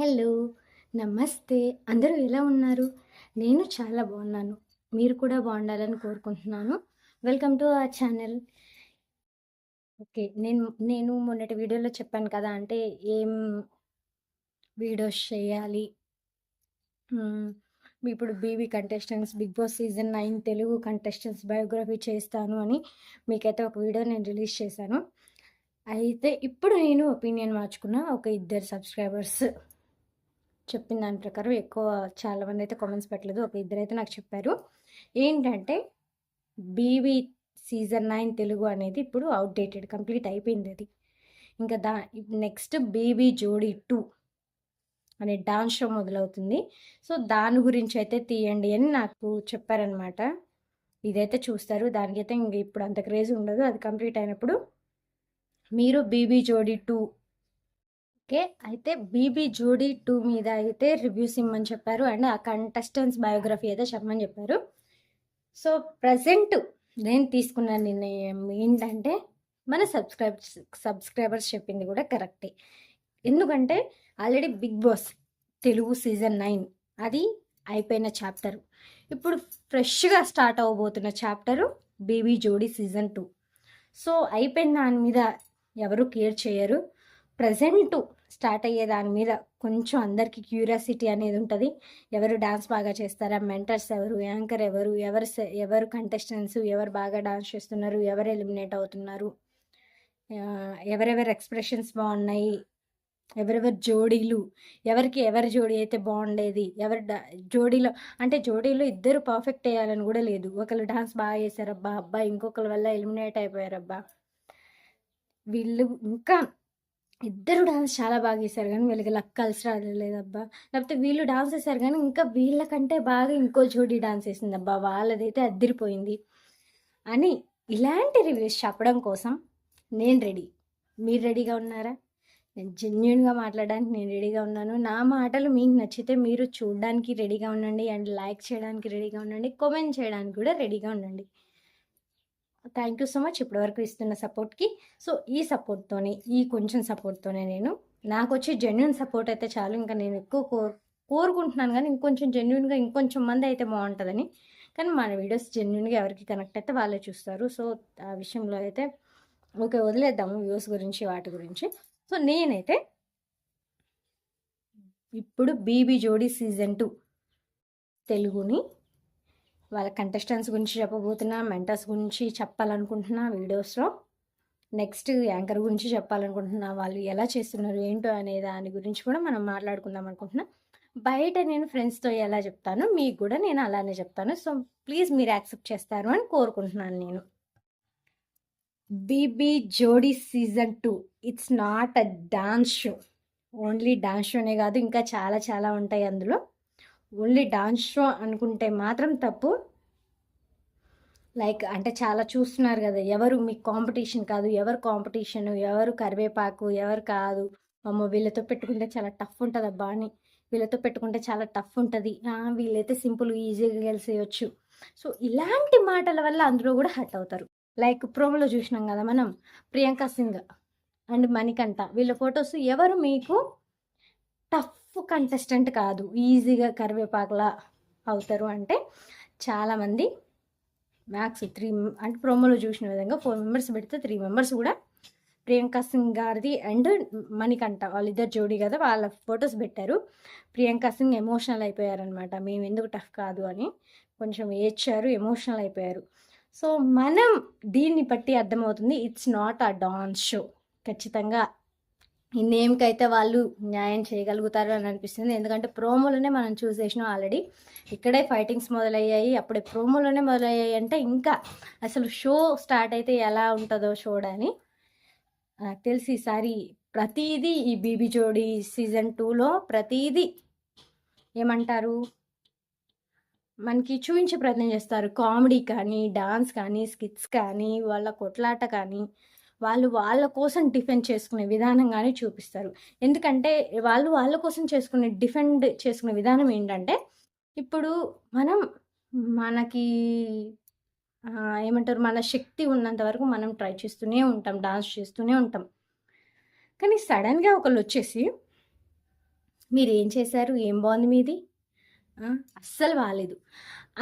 Hello! నమస్తే. అందరూ ఎలా ఉన్నారు? నేను చాలా బాగున్నాను. మీరు కూడా బాగుండాలని కోరుకుంటున్నాను. Welcome to our channel. Okay. నేను నేను మొన్నటి వీడియోలో చెప్పాను కదా! అంటే ఏం వీడియోస్ చేయాలి. హ్మ్. ఇప్పుడు 'BB' contestants 'Bigg Boss' season 9 Telugu contestants biography చేస్తాను అని మీకైతే ఒక వీడియో నేను రిలీజ్ చేశాను. అయితే ఇప్పుడు నేను ఒపీనియన్ మార్చుకున్న ఒక ఇద్దరు సబ్స్క్రైబర్స్ చెప్పిన దాని ప్రకారం చాలామంది అయితే కామెంట్స్ పెట్టలేదు. ఒక ఇద్దరైతే నాకు చెప్పారు. ఏంటంటే 'బీబీ' సీజన్ 9 తెలుగు అనేది ఇప్పుడు ఔట్‌డేటెడ్ కంప్లీట్ అయిపోయింది అది. ఇంకా నెక్స్ట్ 'బీబీ జోడీ 2' అనే డాన్స్ షో మొదలవుతుంది. సో, దాని గురించి అయితే తీయండి అని నాకు చెప్పారనమాట. ఇదైతే చూస్తారు. దానికైతే ఇంక ఇప్పుడు అంత క్రేజ్ ఉండదు. అది కంప్లీట్ అయినప్పుడు మీరు 'బీబీ జోడీ 2' ఓకే. అయితే 'బీబీ జోడీ 2' మీద అయితే రివ్యూస్ ఇమ్మని చెప్పారు. అండ్ ఆ కంటెస్టెంట్స్ బయోగ్రఫీ అయితే చెప్పమని చెప్పారు. సో, ప్రెజెంట్ నేను తీసుకున్న నిర్ణయం ఏంటంటే మన సబ్స్క్రైబర్స్ చెప్పింది కూడా కరెక్టే. ఎందుకంటే already 'Bigg Boss' Telugu season 9 అది అయిపోయిన చాప్టరు. ఇప్పుడు ఫ్రెష్‌గా స్టార్ట్ అవ్వబోతున్న chapter 'BB Jodi' season 2. So, అయిపోయిన దాని మీద ఎవరు కేర్ చేయరు. ప్రెజెంట్ స్టార్ట్ అయ్యే దాని మీద కొంచెం అందరికీ క్యూరియాసిటీ అనేది ఉంటుంది. ఎవరు డాన్స్ బాగా చేస్తారా, మెంటర్స్ ఎవరు, యాంకర్ ఎవరు, ఎవరు కంటెస్టెంట్స్, ఎవరు బాగా డాన్స్ చేస్తున్నారు, ఎవరు ఎలిమినేట్ అవుతున్నారు, ఎవరెవరు ఎక్స్ప్రెషన్స్ బాగున్నాయి, ఎవరెవరు జోడీలు, ఎవరి జోడీ అయితే బాగుండేది, జోడీలో ఇద్దరు పర్ఫెక్ట్ వేయాలని కూడా లేదు. ఒకళ్ళు డాన్స్ బాగా చేశారబ్బా, అబ్బా ఇంకొకరి వల్ల ఎలిమినేట్ అయిపోయారబ్బా, వీళ్ళు ఇంకా ఇద్దరు డాన్స్ చాలా బాగా చేశారు కానీ వీళ్ళకి లక్ కలిసి రాలేదబ్బా, లేకపోతే వీళ్ళు డాన్స్ చేశారు కానీ ఇంకా వీళ్ళకంటే బాగా ఇంకో జోడీ డాన్స్ చేసిందబ్బా, వాళ్ళదైతే అద్దరిపోయింది అని ఇలాంటి రివ్యూస్ చెప్పడం కోసం నేను రెడీ. మీరు రెడీగా ఉన్నారా? నేను జెన్యున్గా మాట్లాడడానికి నేను రెడీగా ఉన్నాను. నా మాటలు మీకు నచ్చితే మీరు చూడడానికి రెడీగా ఉండండి, అండ్ లైక్ చేయడానికి రెడీగా ఉండండి, కామెంట్ చేయడానికి కూడా రెడీగా ఉండండి. థ్యాంక్ యూ సో మచ్ ఇప్పటివరకు ఇస్తున్న సపోర్ట్కి. సో ఈ కొంచెం సపోర్ట్తోనే నాకు వచ్చే జెన్యున్ సపోర్ట్ అయితే చాలు. ఇంకా నేను ఎక్కువ కోరుకుంటున్నాను కానీ ఇంకొంచెం జెన్యున్గా ఇంకొంచెం మంది అయితే బాగుంటుందని. కానీ మన వీడియోస్ జెన్యున్గా ఎవరికి కనెక్ట్ అయితే వాళ్ళే చూస్తారు. సో ఆ విషయంలో అయితే ఓకే, వదిలేద్దాము వ్యూస్ గురించి వాటి గురించి. సో నేనైతే ఇప్పుడు 'బీబీ జోడీ' సీజన్ 2 తెలుగుని వాళ్ళ కంటెస్టెంట్స్ గురించి చెప్పబోతున్నా, మెంటర్స్ గురించి చెప్పాలనుకుంటున్నా వీడియోస్లో. నెక్స్ట్ యాంకర్ గురించి చెప్పాలనుకుంటున్నా, వాళ్ళు ఎలా చేస్తున్నారు ఏంటో అనే దాని గురించి కూడా మనం మాట్లాడుకుందాం అనుకుంటున్నా. బయట నేను ఫ్రెండ్స్తో ఎలా చెప్తానో మీకు కూడా నేను అలానే చెప్తాను. సో ప్లీజ్ మీరు యాక్సెప్ట్ చేస్తారు అని కోరుకుంటున్నాను నేను. 'BB Jodi season 2' it's not a dance show. Only dance షోనే కాదు, ఇంకా చాలా చాలా ఉంటాయి అందులో. ఓన్లీ డాన్స్ షో అనుకుంటే మాత్రం తప్పు. లైక్ అంటే చాలా చూస్తున్నారు కదా, ఎవరు మీకు కాంపిటీషన్ కాదు, ఎవరు కాంపిటీషను, ఎవరు కరివేపాకు, ఎవరు కాదు, అమ్మో వీళ్ళతో పెట్టుకుంటే చాలా టఫ్ ఉంటుంది అబ్బా అని, వీళ్ళతో పెట్టుకుంటే చాలా టఫ్ ఉంటుంది, వీళ్ళైతే సింపుల్ ఈజీగా గెలిసేయచ్చు. సో ఇలాంటి మాటల వల్ల అందులో కూడా హర్ట్ అవుతారు. లైక్ ప్రోమోలో చూసినాం కదా మనం, ప్రియాంక సింగ్ అండ్ మణికంఠ వీళ్ళ ఫొటోస్ ఎవరు మీకు టఫ్ కంటెస్టెంట్ కాదు, ఈజీగా కరివేపాకులా అవుతారు అంటే చాలామంది మ్యాక్స్ 3 అంటే ప్రోమోలో చూసిన విధంగా 4 మెంబర్స్ పెడితే 3 మెంబర్స్ కూడా ప్రియాంక సింగ్ గారిది అండ్ మణికంఠ వాళ్ళిద్దరు జోడీ కదా, వాళ్ళ ఫొటోస్ పెట్టారు. ప్రియాంక సింగ్ ఎమోషనల్ అయిపోయారనమాట, మేము ఎందుకు టఫ్ కాదు అని కొంచెం ఏడ్చారు, ఎమోషనల్ అయిపోయారు. సో మనం దీన్ని బట్టి అర్థమవుతుంది it's not a dance show. ఖచ్చితంగా ఈ నేమ్కి అయితే వాళ్ళు న్యాయం చేయగలుగుతారు అని అనిపిస్తుంది. ఎందుకంటే ప్రోమోలోనే మనం చూసేసినాం ఆల్రెడీ, ఇక్కడే ఫైటింగ్స్ మొదలయ్యాయి, అప్పుడే ప్రోమోలోనే మొదలయ్యాయి అంటే ఇంకా అసలు షో స్టార్ట్ అయితే ఎలా ఉంటుందో చూడని నాకు తెలిసి ఈసారి ప్రతిదీ ఈ 'బీబీ జోడీ' సీజన్ 2లో ప్రతిదీ ఏమంటారు మనకి చూపించే ప్రయత్నం చేస్తారు. కామెడీ కానీ, డాన్స్ కానీ, స్కిట్స్ కానీ, వాళ్ళ కొట్లాట కానీ, వాళ్ళ కోసం డిఫెండ్ చేసుకునే విధానం కానీ చూపిస్తారు. ఎందుకంటే వాళ్ళ కోసం డిఫెండ్ చేసుకునే విధానం ఏంటంటే, ఇప్పుడు మనకి ఏమంటారు, మన శక్తి ఉన్నంత వరకు మనం ట్రై చేస్తూనే ఉంటాం, డాన్స్ చేస్తూనే ఉంటాం. కానీ సడన్గా ఒకళ్ళు వచ్చేసి మీరేం చేశారు? ఏం బాగుంది మీది? అస్సలు బాలేదు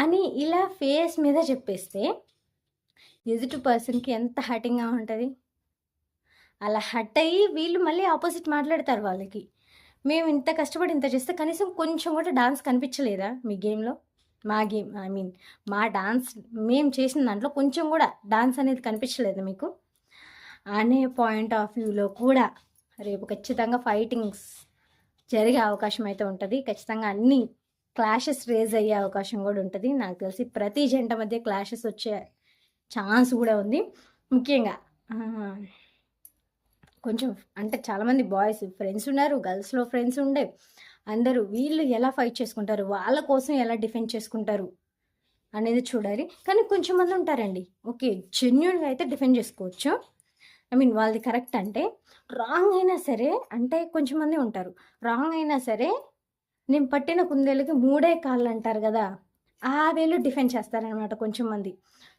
అని ఇలా ఫేస్ మీద చెప్పేస్తే ఎదుటి పర్సన్‌కి ఎంత హర్టింగ్‌గా ఉంటది. అలా హర్ట్ అయ్యి వీళ్ళు మళ్ళీ ఆపోజిట్ మాట్లాడతారు వాళ్ళకి. మేము ఇంత కష్టపడి ఇంత చేస్తే కనీసం కొంచెం కూడా డాన్స్ కనిపించలేదా మీ గేమ్‌లో? మా గేమ్ ఐ మీన్ మా డాన్స్ మేము చేసిన దాంట్లో కొంచెం కూడా డాన్స్ అనేది కనిపించలేదా మీకు? అనే పాయింట్ ఆఫ్ వ్యూలో కూడా రేపు ఖచ్చితంగా ఫైటింగ్స్ జరిగే అవకాశం అయితే ఉంటది. ఖచ్చితంగా అన్ని క్లాషెస్ రేజ్ అయ్యే అవకాశం కూడా ఉంటది. నాకు తెలిసి ప్రతి జంట మధ్య క్లాషెస్ వచ్చే ఛాన్స్ కూడా ఉంది. ముఖ్యంగా కొంచెం అంటే చాలామంది బాయ్స్ ఫ్రెండ్స్ ఉన్నారు, గర్ల్స్‌లో ఫ్రెండ్స్ ఉండే అందరూ వీళ్ళు ఎలా ఫైట్ చేసుకుంటారు, వాళ్ళ కోసం ఎలా డిఫెండ్ చేసుకుంటారు అనేది చూడాలి. కానీ కొంచెం మంది ఉంటారండి, ఓకే జెన్యూన్‌గా అయితే డిఫెండ్ చేసుకోవచ్చు. ఐ మీన్ వాళ్ళది కరెక్ట్ అంటే రాంగ్ అయినా సరే అంటే కొంచెం మంది ఉంటారు. రాంగ్ అయినా సరే నేను పట్టిన కుందేలుకి మూడే కాళ్ళు అంటారు కదా! ఆ వేలో డిఫెండ్ చేస్తారనమాట కొంచెం మంది.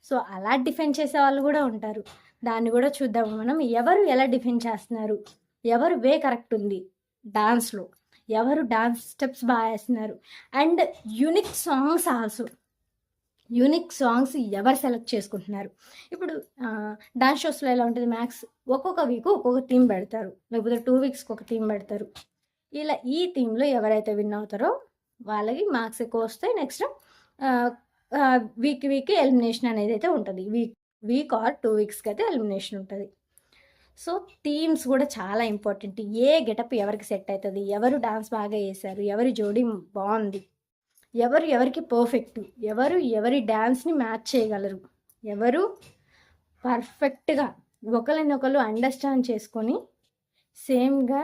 సో, అలా డిఫెండ్ చేసే వాళ్ళు కూడా ఉంటారు. దాన్ని కూడా చూద్దాము మనం. ఎవరు ఎలా డిఫెండ్ చేస్తున్నారు? ఎవరు వే కరెక్ట్ ఉంది డాన్స్‌లో? ఎవరు డాన్స్ స్టెప్స్ బాగా ఏస్తున్నారు? And unique songs also. Unique songs ఎవరు సెలెక్ట్ చేసుకుంటున్నారు? ఇప్పుడు డాన్స్ షోస్‌లో ఎలా ఉంటుంది మ్యాక్స్ ఒక్కొక్క వీక్ ఒక్కొక్క థీమ్ పెడతారు. లేకపోతే 2 వీక్స్‌కి ఒక థీమ్ పెడతారు. ఇలా ఈ థీమ్‌లో ఎవరైతే విన్ అవుతారో వాళ్ళకి మార్క్స్ ఎక్కువ వస్తాయి. నెక్స్ట్ వీక్ ఎలిమినేషన్ అనేది అయితే ఉంటుంది. వీక్ ఆర్ 2 వీక్స్‌కి అయితే ఎలిమినేషన్ ఉంటుంది. సో థీమ్స్ కూడా చాలా ఇంపార్టెంట్. ఏ గెటప్ ఎవరికి సెట్ అవుతుంది, ఎవరు డాన్స్ బాగా వేశారు, ఎవరి జోడీ బాగుంది, ఎవరికి పర్ఫెక్ట్, ఎవరి డ్యాన్స్ని మ్యాచ్ చేయగలరు, ఎవరు పర్ఫెక్ట్గా ఒకరినొకరు అండర్స్టాండ్ చేసుకొని సేమ్గా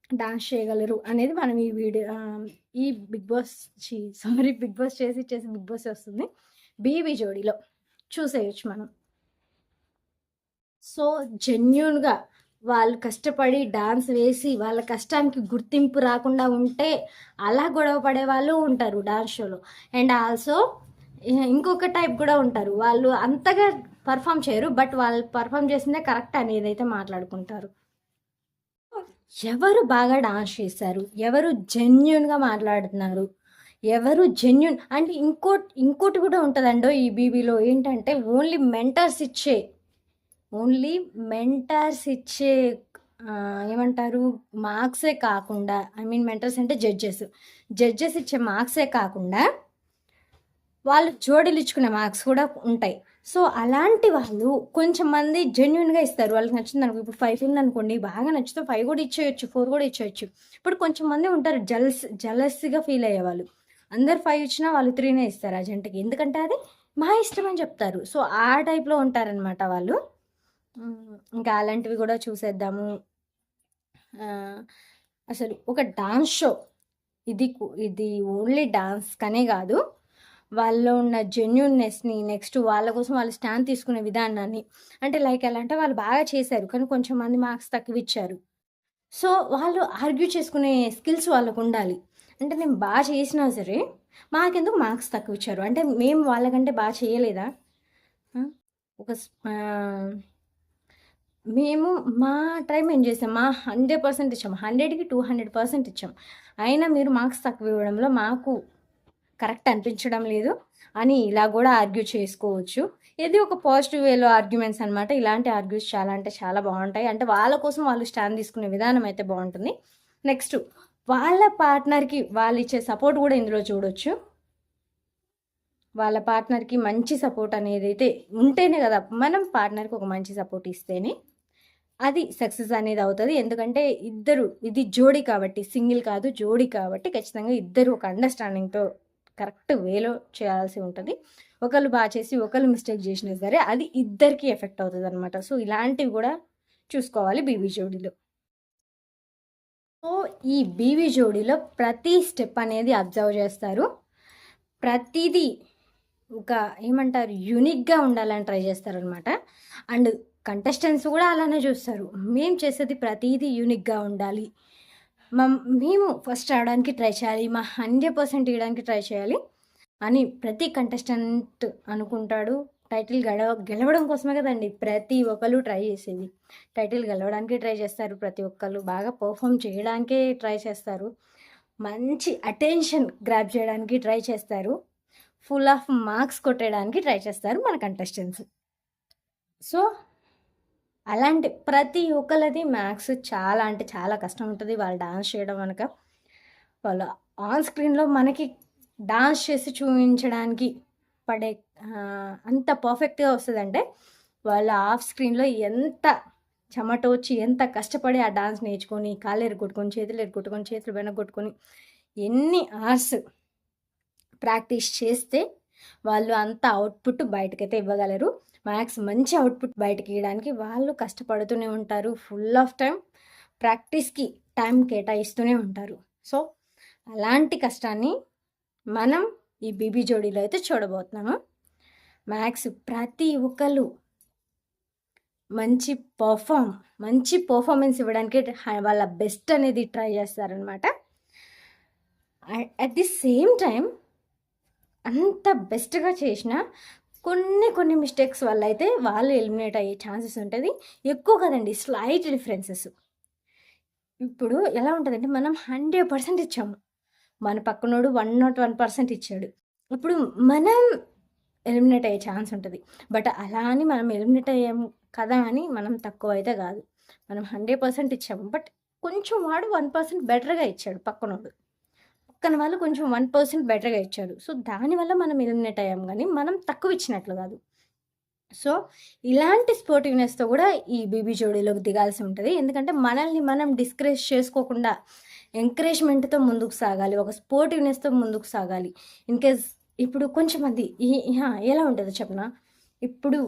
డాన్స్ చేయగలరు అనేది మనం ఈ వీడియో ఈ బిగ్ బాస్ బిగ్ బాస్ చేసి బిగ్ బాస్ వస్తుంది బీబీ జోడీలో చూసేయచ్చు మనం. సో జెన్యూన్గా వాళ్ళు కష్టపడి డాన్స్ వేసి వాళ్ళ కష్టానికి గుర్తింపు రాకుండా ఉంటే అలా గొడవ పడే వాళ్ళు ఉంటారు డాన్స్ షోలో. అండ్ ఆల్సో ఇంకొక టైప్ కూడా ఉంటారు, వాళ్ళు అంతగా పర్ఫామ్ చేయరు బట్ వాళ్ళు పర్ఫామ్ చేసిందే కరెక్ట్ అనేది అయితే మాట్లాడుకుంటారు. ఎవరు బాగా డాన్స్ చేశారు, ఎవరు జెన్యున్గా మాట్లాడుతున్నారు, ఎవరు జెన్యున్ అంటే ఇంకోటి కూడా ఉంటుందండో ఈ బీబీలో ఏంటంటే ఓన్లీ మెంటర్స్ ఇచ్చే ఏమంటారు మార్క్సే కాకుండా ఐ మీన్ మెంటర్స్ అంటే జడ్జెస్ ఇచ్చే మార్క్సే కాకుండా వాళ్ళు జోడీలు ఇచ్చుకునే మార్క్స్ కూడా ఉంటాయి. సో అలాంటి వాళ్ళు కొంచెం మంది జెన్యున్గా ఇస్తారు, వాళ్ళకి నచ్చింది అనుకో. ఇప్పుడు 5 ఉందనుకోండి, బాగా నచ్చితే 5 కూడా ఇచ్చేయచ్చు, 4 కూడా ఇచ్చేయచ్చు. ఇప్పుడు కొంచెం మంది ఉంటారు జలస్గా ఫీల్ అయ్యేవాళ్ళు. అందరు 5 ఇచ్చినా వాళ్ళు 3నే ఇస్తారు ఆ జంటకి, ఎందుకంటే అది మా ఇష్టం అని చెప్తారు. సో ఆ టైప్లో ఉంటారనమాట వాళ్ళు. ఇంకా అలాంటివి కూడా చూసేద్దాము. అసలు ఒక డాన్స్ షో ఇది ఓన్లీ డాన్స్ కనే కాదు, వాళ్ళలో ఉన్న జెన్యున్నెస్ని, నెక్స్ట్ వాళ్ళ కోసం వాళ్ళు స్టాండ్ తీసుకునే విధానాన్ని, అంటే లైక్ ఎలా అంటే వాళ్ళు బాగా చేశారు కానీ కొంచెం మంది మార్క్స్ తక్కువ ఇచ్చారు. సో వాళ్ళు ఆర్గ్యూ చేసుకునే స్కిల్స్ వాళ్ళకు ఉండాలి. అంటే నేను బాగా చేసినా సరే మాకెందుకు మార్క్స్ తక్కువ ఇచ్చారు, అంటే మేము వాళ్ళకంటే బాగా చేయలేదా? ఒక మేము మా టైం ఏం చేసాం, మా 100% ఇచ్చాం, 100కి 200% ఇచ్చాం, అయినా మీరు మార్క్స్ తక్కువ ఇవ్వడంలో మాకు కరెక్ట్ అనిపించడం లేదు అని ఇలా కూడా ఆర్గ్యూ చేసుకోవచ్చు. ఇది ఒక పాజిటివ్ వేలో ఆర్గ్యుమెంట్స్ అనమాట. ఇలాంటి ఆర్గ్యూస్ చాలా అంటే చాలా బాగుంటాయి. అంటే వాళ్ళ కోసం వాళ్ళు స్టాండ్ తీసుకునే విధానం అయితే బాగుంటుంది. నెక్స్ట్ వాళ్ళ పార్ట్నర్కి వాళ్ళు ఇచ్చే సపోర్ట్ కూడా ఇందులో చూడొచ్చు. వాళ్ళ పార్ట్నర్కి మంచి సపోర్ట్ అనేది అయితే ఉంటేనే కదా, మనం పార్ట్నర్కి ఒక మంచి సపోర్ట్ ఇస్తేనే అది సక్సెస్ అనేది అవుతుంది. ఎందుకంటే ఇద్దరు, ఇది జోడీ కాబట్టి, సింగిల్ కాదు జోడీ కాబట్టి ఖచ్చితంగా ఇద్దరు ఒక అండర్స్టాండింగ్తో కరెక్ట్ వేలో చేయాల్సి ఉంటుంది. ఒకళ్ళు బాగా చేసి ఒకళ్ళు మిస్టేక్ చేసినా సరే అది ఇద్దరికి ఎఫెక్ట్ అవుతుంది అనమాట. సో ఇలాంటివి కూడా చూసుకోవాలి బీబీ జోడీలో. సో ఈ బీబీ జోడీలో ప్రతి స్టెప్ అనేది అబ్జర్వ్ చేస్తారు, ప్రతిదీ ఒక ఏమంటారు యూనిక్గా ఉండాలని ట్రై చేస్తారనమాట. అండ్ కంటెస్టెంట్స్ కూడా అలానే చూస్తారు, మేము చేసేది ప్రతిదీ యూనిక్గా ఉండాలి, మేము ఫస్ట్ రావడానికి ట్రై చేయాలి, మా 100% ఇవ్వడానికి ట్రై చేయాలి అని ప్రతి కంటెస్టెంట్ అనుకుంటాడు. టైటిల్ గెలవడం కోసమే కదండి ప్రతి ఒక్కరు ట్రై చేసేది. టైటిల్ గెలవడానికి ట్రై చేస్తారు, ప్రతి ఒక్కరు బాగా పర్ఫామ్ చేయడానికే ట్రై చేస్తారు. మంచి అటెన్షన్ గ్రాప్ చేయడానికి ట్రై చేస్తారు. ఫుల్ ఆఫ్ మార్క్స్ కొట్టేయడానికి ట్రై చేస్తారు మన కంటెస్టెంట్స్. సో అలాంటి ప్రతి ఒక్కళ్ళది మ్యాథ్స్ చాలా అంటే చాలా కష్టం ఉంటుంది. వాళ్ళు డాన్స్ చేయడం కనుక వాళ్ళు ఆన్ స్క్రీన్లో మనకి డాన్స్ చేసి చూపించడానికి పడే అంత పర్ఫెక్ట్గా వస్తుందంటే వాళ్ళు ఆఫ్ స్క్రీన్లో ఎంత చెమట వచ్చి ఎంత కష్టపడి ఆ డాన్స్ నేర్చుకొని కాళ్ళు ఎరగొట్టుకొని చేతులు ఎరగొట్టుకొని చేతులు వెనగొట్టుకొని ఎన్ని అవర్స్ ప్రాక్టీస్ చేస్తే వాళ్ళు అంత అవుట్పుట్ బయటకైతే ఇవ్వగలరు. మ్యాథ్స్ మంచి అవుట్పుట్ బయటకి ఇవ్వడానికి వాళ్ళు కష్టపడుతూనే ఉంటారు. ఫుల్ ఆఫ్ టైం ప్రాక్టీస్కి టైం కేటాయిస్తూనే ఉంటారు. సో అలాంటి కష్టాన్ని మనం ఈ బీబీ జోడీలో అయితే చూడబోతున్నాము. మ్యాథ్స్ ప్రతి ఒక్కళ్ళు మంచి పర్ఫార్మెన్స్ ఇవ్వడానికి వాళ్ళ బెస్ట్ అనేది ట్రై చేస్తారనమాట. అట్ ది సేమ్ టైం అంత బెస్ట్గా చేసిన కొన్ని మిస్టేక్స్ వల్ల అయితే వాళ్ళు ఎలిమినేట్ అయ్యే ఛాన్సెస్ ఉంటుంది. ఎక్కువ కదండి, స్లైట్ డిఫరెన్సెస్. ఇప్పుడు ఎలా ఉంటుందంటే మనం 100% ఇచ్చాము, మన పక్కనోడు 101% ఇచ్చాడు. ఇప్పుడు మనం ఎలిమినేట్ అయ్యే ఛాన్స్ ఉంటుంది. బట్ అలా అని మనం ఎలిమినేట్ అయ్యాము కదా అని మనం తక్కువ అయితే కాదు. మనం 100% ఇచ్చాము, బట్ కొంచెం వాడు 1% బెటర్గా ఇచ్చాడు. పక్కనోడు పక్కన వాళ్ళు కొంచెం 1% బెటర్గా ఇచ్చారు. సో దానివల్ల మనం ఎలిమినేట్ అయ్యాము, కానీ మనం తక్కువ ఇచ్చినట్లు కాదు. సో ఇలాంటి స్పోర్టివ్నెస్తో కూడా ఈ బీబీ జోడీలోకి దిగాల్సి ఉంటుంది. ఎందుకంటే మనల్ని మనం డిస్కరేజ్ చేసుకోకుండా ఎంకరేజ్మెంట్తో ముందుకు సాగాలి, ఒక స్పోర్టివ్నెస్తో ముందుకు సాగాలి. ఇన్కేస్ ఇప్పుడు కొంచెం మంది ఎలా ఉంటుందో చెప్పనా, ఇప్పుడు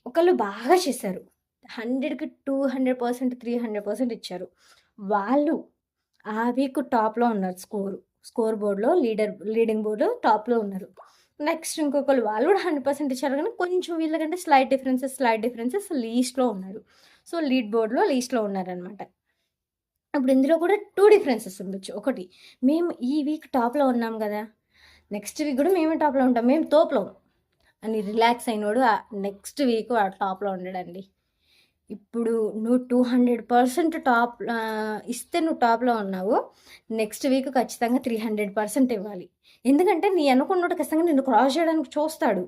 ఒకళ్ళు బాగా చేశారు, 100కి 200%, 300% ఇచ్చారు. వాళ్ళు ఆ వీక్ టాప్లో ఉన్నారు, స్కోర్ బోర్డులో లీడింగ్ బోర్డులో టాప్లో ఉన్నారు. నెక్స్ట్ ఇంకొకరు వాళ్ళు కూడా 100% ఇచ్చారు, కానీ కొంచెం వీళ్ళకంటే స్లైట్ డిఫరెన్సెస్ లీస్ట్లో ఉన్నారు. సో లీడ్ బోర్డులో లీస్ట్లో ఉన్నారనమాట. ఇప్పుడు ఇందులో కూడా 2 డిఫరెన్సెస్ ఉండొచ్చు. ఒకటి, మేము ఈ వీక్ టాప్లో ఉన్నాం కదా, నెక్స్ట్ వీక్ కూడా మేమే టాప్లో ఉంటాం, మేము తోపులో అని రిలాక్స్ అయినోడు నెక్స్ట్ వీక్ ఆ టాప్లో ఉండడండి. ఇప్పుడు నువ్వు 200% టాప్ ఇస్తే నువ్వు టాప్లో ఉన్నావు, నెక్స్ట్ వీక్ ఖచ్చితంగా 300% ఇవ్వాలి. ఎందుకంటే నీ అనుకున్నట్టు ఖచ్చితంగా నిన్ను క్రాస్ చేయడానికి చూస్తాడు.